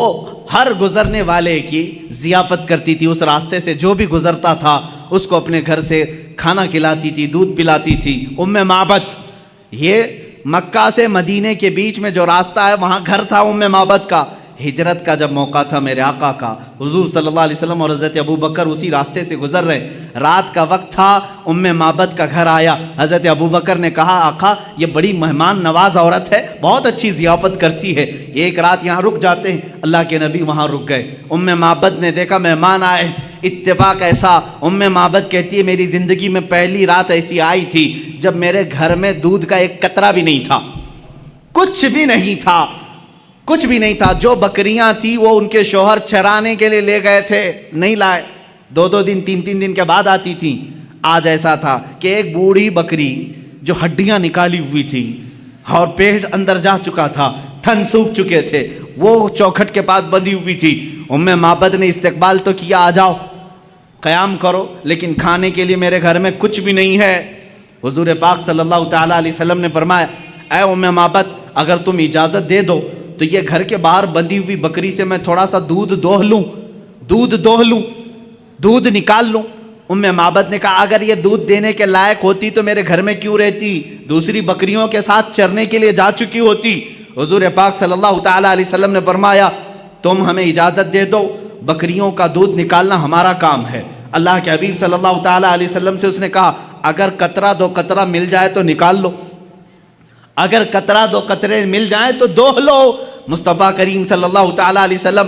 ہر گزرنے والے کی ضیافت کرتی تھی. اس راستے سے جو بھی گزرتا تھا اس کو اپنے گھر سے کھانا کھلاتی تھی، دودھ پلاتی تھی. ام معبد، یہ مکہ سے مدینے کے بیچ میں جو راستہ ہے وہاں گھر تھا ام معبد کا. ہجرت کا جب موقع تھا میرے آقا کا، حضور صلی اللہ علیہ وسلم اور حضرت ابوبکر اسی راستے سے گزر رہے، رات کا وقت تھا، ام معبد کا گھر آیا. حضرت ابوبکر نے کہا آقا یہ بڑی مہمان نواز عورت ہے، بہت اچھی ضیافت کرتی ہے، ایک رات یہاں رک جاتے ہیں. اللہ کے نبی وہاں رک گئے. ام معبد نے دیکھا مہمان آئے. اتفاق ایسا، ام معبد کہتی ہے میری زندگی میں پہلی رات ایسی آئی تھی جب میرے گھر میں دودھ کا ایک قطرہ بھی نہیں تھا، کچھ بھی نہیں تھا. جو بکریاں تھی وہ ان کے شوہر چرانے کے لیے لے گئے تھے، نہیں لائے، 2 دن 3 دن کے بعد آتی تھی. آج ایسا تھا کہ ایک بوڑھی بکری جو ہڈیاں نکالی ہوئی تھی اور پیٹ اندر جا چکا تھا، تھن سوکھ چکے تھے، وہ چوکھٹ کے پاس بندھی ہوئی تھی. ام معبد نے استقبال تو کیا، آ جاؤ قیام کرو، لیکن کھانے کے لیے میرے گھر میں کچھ بھی نہیں ہے. حضور پاک صلی اللہ تعالیٰ علیہ وسلم نے فرمایا اے ام معبد اگر تم اجازت دے دو تو یہ گھر کے باہر بندھی ہوئی بکری سے میں تھوڑا سا دودھ دوہ لوں، دودھ نکال لوں. ام معبد نے کہا اگر یہ دودھ دینے کے لائق ہوتی تو میرے گھر میں کیوں رہتی، دوسری بکریوں کے ساتھ چرنے کے لیے جا چکی ہوتی. حضور پاک صلی اللہ تعالیٰ علیہ وسلم نے فرمایا تم ہمیں اجازت دے دو، بکریوں کا دودھ نکالنا ہمارا کام ہے. اللہ کے حبیب صلی اللہ تعالیٰ علیہ وسلم سے اس نے کہا اگر قطرہ 2 قطرہ مل جائے تو نکال لو، اگر قطرہ 2 قطرے مل جائیں تو دوہ لو. مصطفیٰ کریم صلی اللہ تعالیٰ علیہ وسلم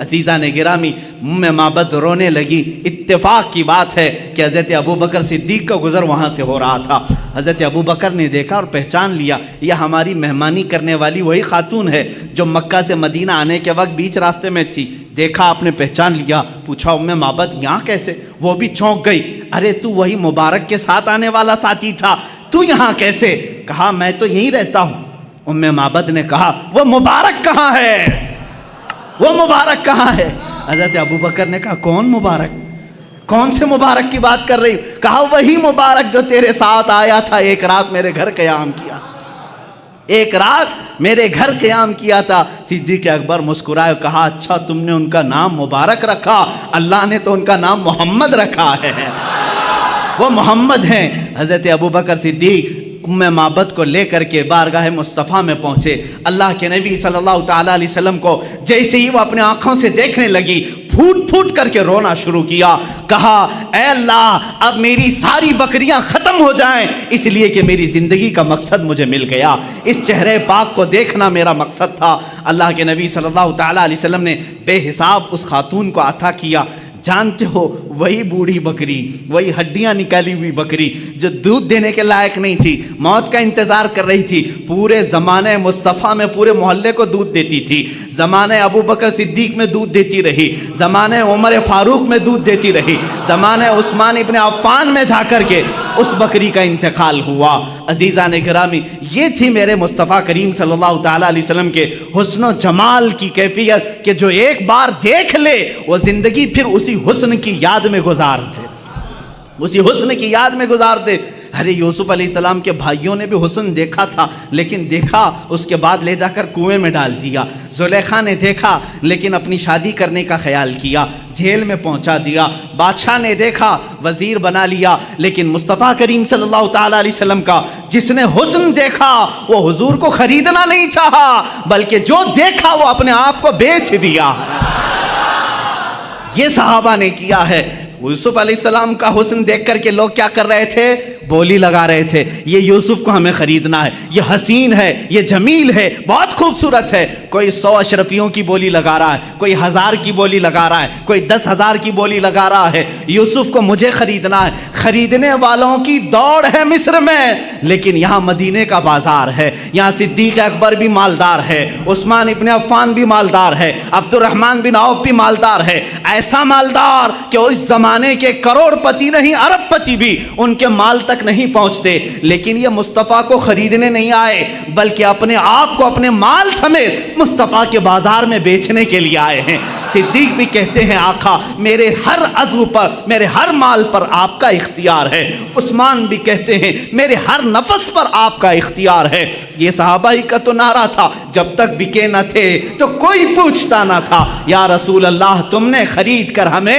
عزیزان گرامی ام معبد رونے لگی. اتفاق کی بات ہے کہ حضرت ابوبکر صدیق کا گزر وہاں سے ہو رہا تھا. حضرت ابوبکر نے دیکھا اور پہچان لیا یہ ہماری مہمانی کرنے والی وہی خاتون ہے جو مکہ سے مدینہ آنے کے وقت بیچ راستے میں تھی. دیکھا آپ نے پہچان لیا, پوچھا ام معبد یہاں کیسے؟ وہ بھی چونک گئی. ارے تو وہی مبارک کے ساتھ آنے والا ساتھی تھا, تو یہاں کیسے؟ کہا میں تو یہیں رہتا ہوں. ام معبد نے کہا وہ مبارک کہاں ہے؟ وہ مبارک کہاں ہے؟ حضرت ابوبکر نے کہا کون مبارک؟ کون سے مبارک کی بات کر رہی؟ کہا وہی مبارک جو تیرے ساتھ آیا تھا, ایک رات میرے گھر قیام کیا, ایک رات میرے گھر قیام کیا تھا. صدیق اکبر مسکرائے, کہا اچھا تم نے ان کا نام مبارک رکھا, اللہ نے تو ان کا نام محمد رکھا ہے, وہ محمد ہیں. حضرت ابوبکر صدیق ام معبد کو لے کر کے بارگاہ مصطفیٰ میں پہنچے. اللہ کے نبی صلی اللہ تعالیٰ علیہ وسلم کو جیسے ہی وہ اپنے آنکھوں سے دیکھنے لگی, پھوٹ پھوٹ کر کے رونا شروع کیا. کہا اے اللہ اب میری ساری بکریاں ختم ہو جائیں, اس لیے کہ میری زندگی کا مقصد مجھے مل گیا, اس چہرے پاک کو دیکھنا میرا مقصد تھا. اللہ کے نبی صلی اللہ تعالیٰ علیہ وسلم نے بے حساب اس خاتون کو عطا کیا. جانتے ہو وہی بوڑھی بکری, وہی ہڈیاں نکالی ہوئی بکری جو دودھ دینے کے لائق نہیں تھی, موت کا انتظار کر رہی تھی, پورے زمانے مصطفیٰ میں پورے محلے کو دودھ دیتی تھی, زمانے ابو بکر صدیق میں دودھ دیتی رہی, زمانے عمر فاروق میں دودھ دیتی رہی, زمانے عثمان ابن عفان میں جا کر کے اس بکری کا انتقال ہوا. عزیزان گرامی یہ تھی میرے مصطفیٰ کریم صلی اللہ تعالیٰ علیہ وسلم کے حسن و جمال کی کیفیت کہ جو ایک بار دیکھ لے وہ زندگی پھر اسی حسن کی یاد میں گزارتے, اسی حسن کی یاد میں گزارتے. ارے یوسف علیہ السلام کے بھائیوں نے بھی حسن دیکھا تھا, لیکن دیکھا اس کے بعد لے جا کر کنویں میں ڈال دیا. زلیخا نے دیکھا لیکن اپنی شادی کرنے کا خیال کیا, جیل میں پہنچا دیا. بادشاہ نے دیکھا, وزیر بنا لیا, لیکن مصطفیٰ کریم صلی اللہ تعالیٰ علیہ وسلم کا جس نے حسن دیکھا وہ حضور کو خریدنا نہیں چاہا, بلکہ جو دیکھا وہ اپنے آپ کو بیچ دیا. یہ صحابہ نے کیا ہے. یوسف علیہ السلام کا حسن دیکھ کر کے لوگ کیا کر رہے تھے؟ بولی لگا رہے تھے, یہ یوسف کو ہمیں خریدنا ہے, یہ حسین ہے, یہ جمیل ہے, بہت خوبصورت ہے. کوئی 100 اشرفیوں کی بولی لگا رہا ہے, کوئی 1000 کی بولی لگا رہا ہے, کوئی 10,000 کی بولی لگا رہا ہے. یوسف کو مجھے خریدنا ہے. خریدنے والوں کی دوڑ ہے مصر میں, لیکن یہاں مدینے کا بازار ہے, یہاں صدیق اکبر بھی مالدار ہے, عثمان ابن عفان بھی مالدار ہے, عبد الرحمن بن عوف بھی مالدار ہے. ایسا مالدار کہ اس زمانے کے کروڑ پتی نہیں ارب پتی بھی ان کے مال تک نہیں پہنچتے. لیکن یہ مصطفیٰ کو خریدنے نہیں آئے, بلکہ اپنے آپ کو اپنے مال سمیت مصطفیٰ کے بازار میں بیچنے کے لیے آئے ہیں. صدیق بھی کہتے ہیں آقا میرے ہر عضو پر, میرے ہر مال پر آپ کا اختیار ہے. عثمان بھی کہتے ہیں میرے ہر نفس پر آپ کا اختیار ہے. یہ صحابہ ہی کا تو نعرہ تھا, جب تک بکے نہ تھے تو کوئی پوچھتا نہ تھا. یا رسول اللہ تم نے خرید کر ہمیں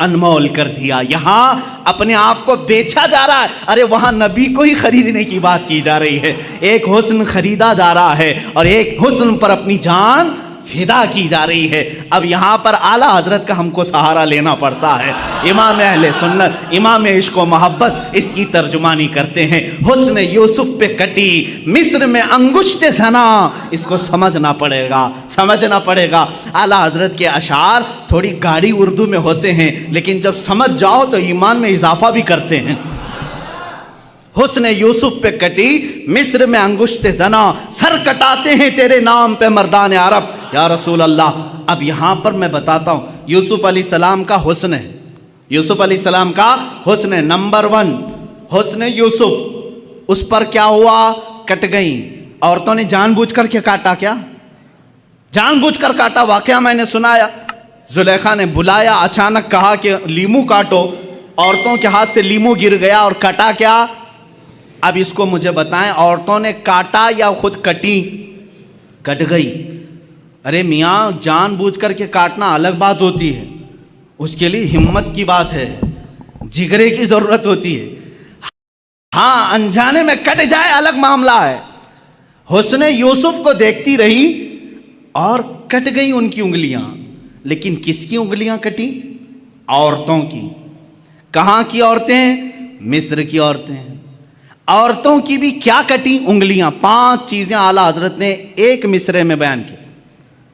انمول کر دیا. یہاں اپنے آپ کو بیچا جا رہا ہے, ارے وہاں نبی کو ہی خریدنے کی بات کی جا رہی ہے. ایک حسن خریدا جا رہا ہے اور ایک حسن پر اپنی جان فدا کی جا رہی ہے. اب یہاں پر اعلیٰ حضرت کا ہم کو سہارا لینا پڑتا ہے. امام اہل سنت, امام عشق و محبت اس کی ترجمانی کرتے ہیں. حسن یوسف پہ کٹی مصر میں انگشت زنا, اس کو سمجھنا پڑے گا, سمجھنا پڑے گا. اعلیٰ حضرت کے اشعار تھوڑی گاڑی اردو میں ہوتے ہیں, لیکن جب سمجھ جاؤ تو ایمان میں اضافہ بھی کرتے ہیں. حسن یوسف پہ کٹی مصر میں انگشت زنا, سر کٹاتے ہیں تیرے نام پہ مردان عرب. یا رسول اللہ اب یہاں پر میں بتاتا ہوں یوسف علیہ السلام کا حسن ہے, یوسف علیہ السلام کا حسن ہے. نمبر 1 حسن یوسف, اس پر کیا ہوا؟ کٹ گئی. عورتوں نے جان بوجھ کر کے کاٹا, کیا جان بوجھ کر کاٹا؟ واقعہ میں نے سنایا. زلیخا نے بلایا, اچانک کہا کہ لیمو کاٹو, عورتوں کے ہاتھ سے لیمو گر گیا اور کٹا کیا؟ اب اس کو مجھے بتائیں, عورتوں نے کاٹا یا خود کٹی؟ کٹ گئی. ارے میاں جان بوجھ کر کے کاٹنا الگ بات ہوتی ہے, اس کے لیے ہمت کی بات ہے, جگرے کی ضرورت ہوتی ہے. ہاں انجانے میں کٹ جائے الگ معاملہ ہے. حسن یوسف کو دیکھتی رہی اور کٹ گئی ان کی انگلیاں. لیکن کس کی انگلیاں کٹی؟ عورتوں کی. کہاں کی عورتیں؟ مصر کی عورتیں. عورتوں کی بھی کیا کٹی؟ انگلیاں. 5 چیزیں اعلیٰ حضرت نے ایک مصرے میں بیان کی.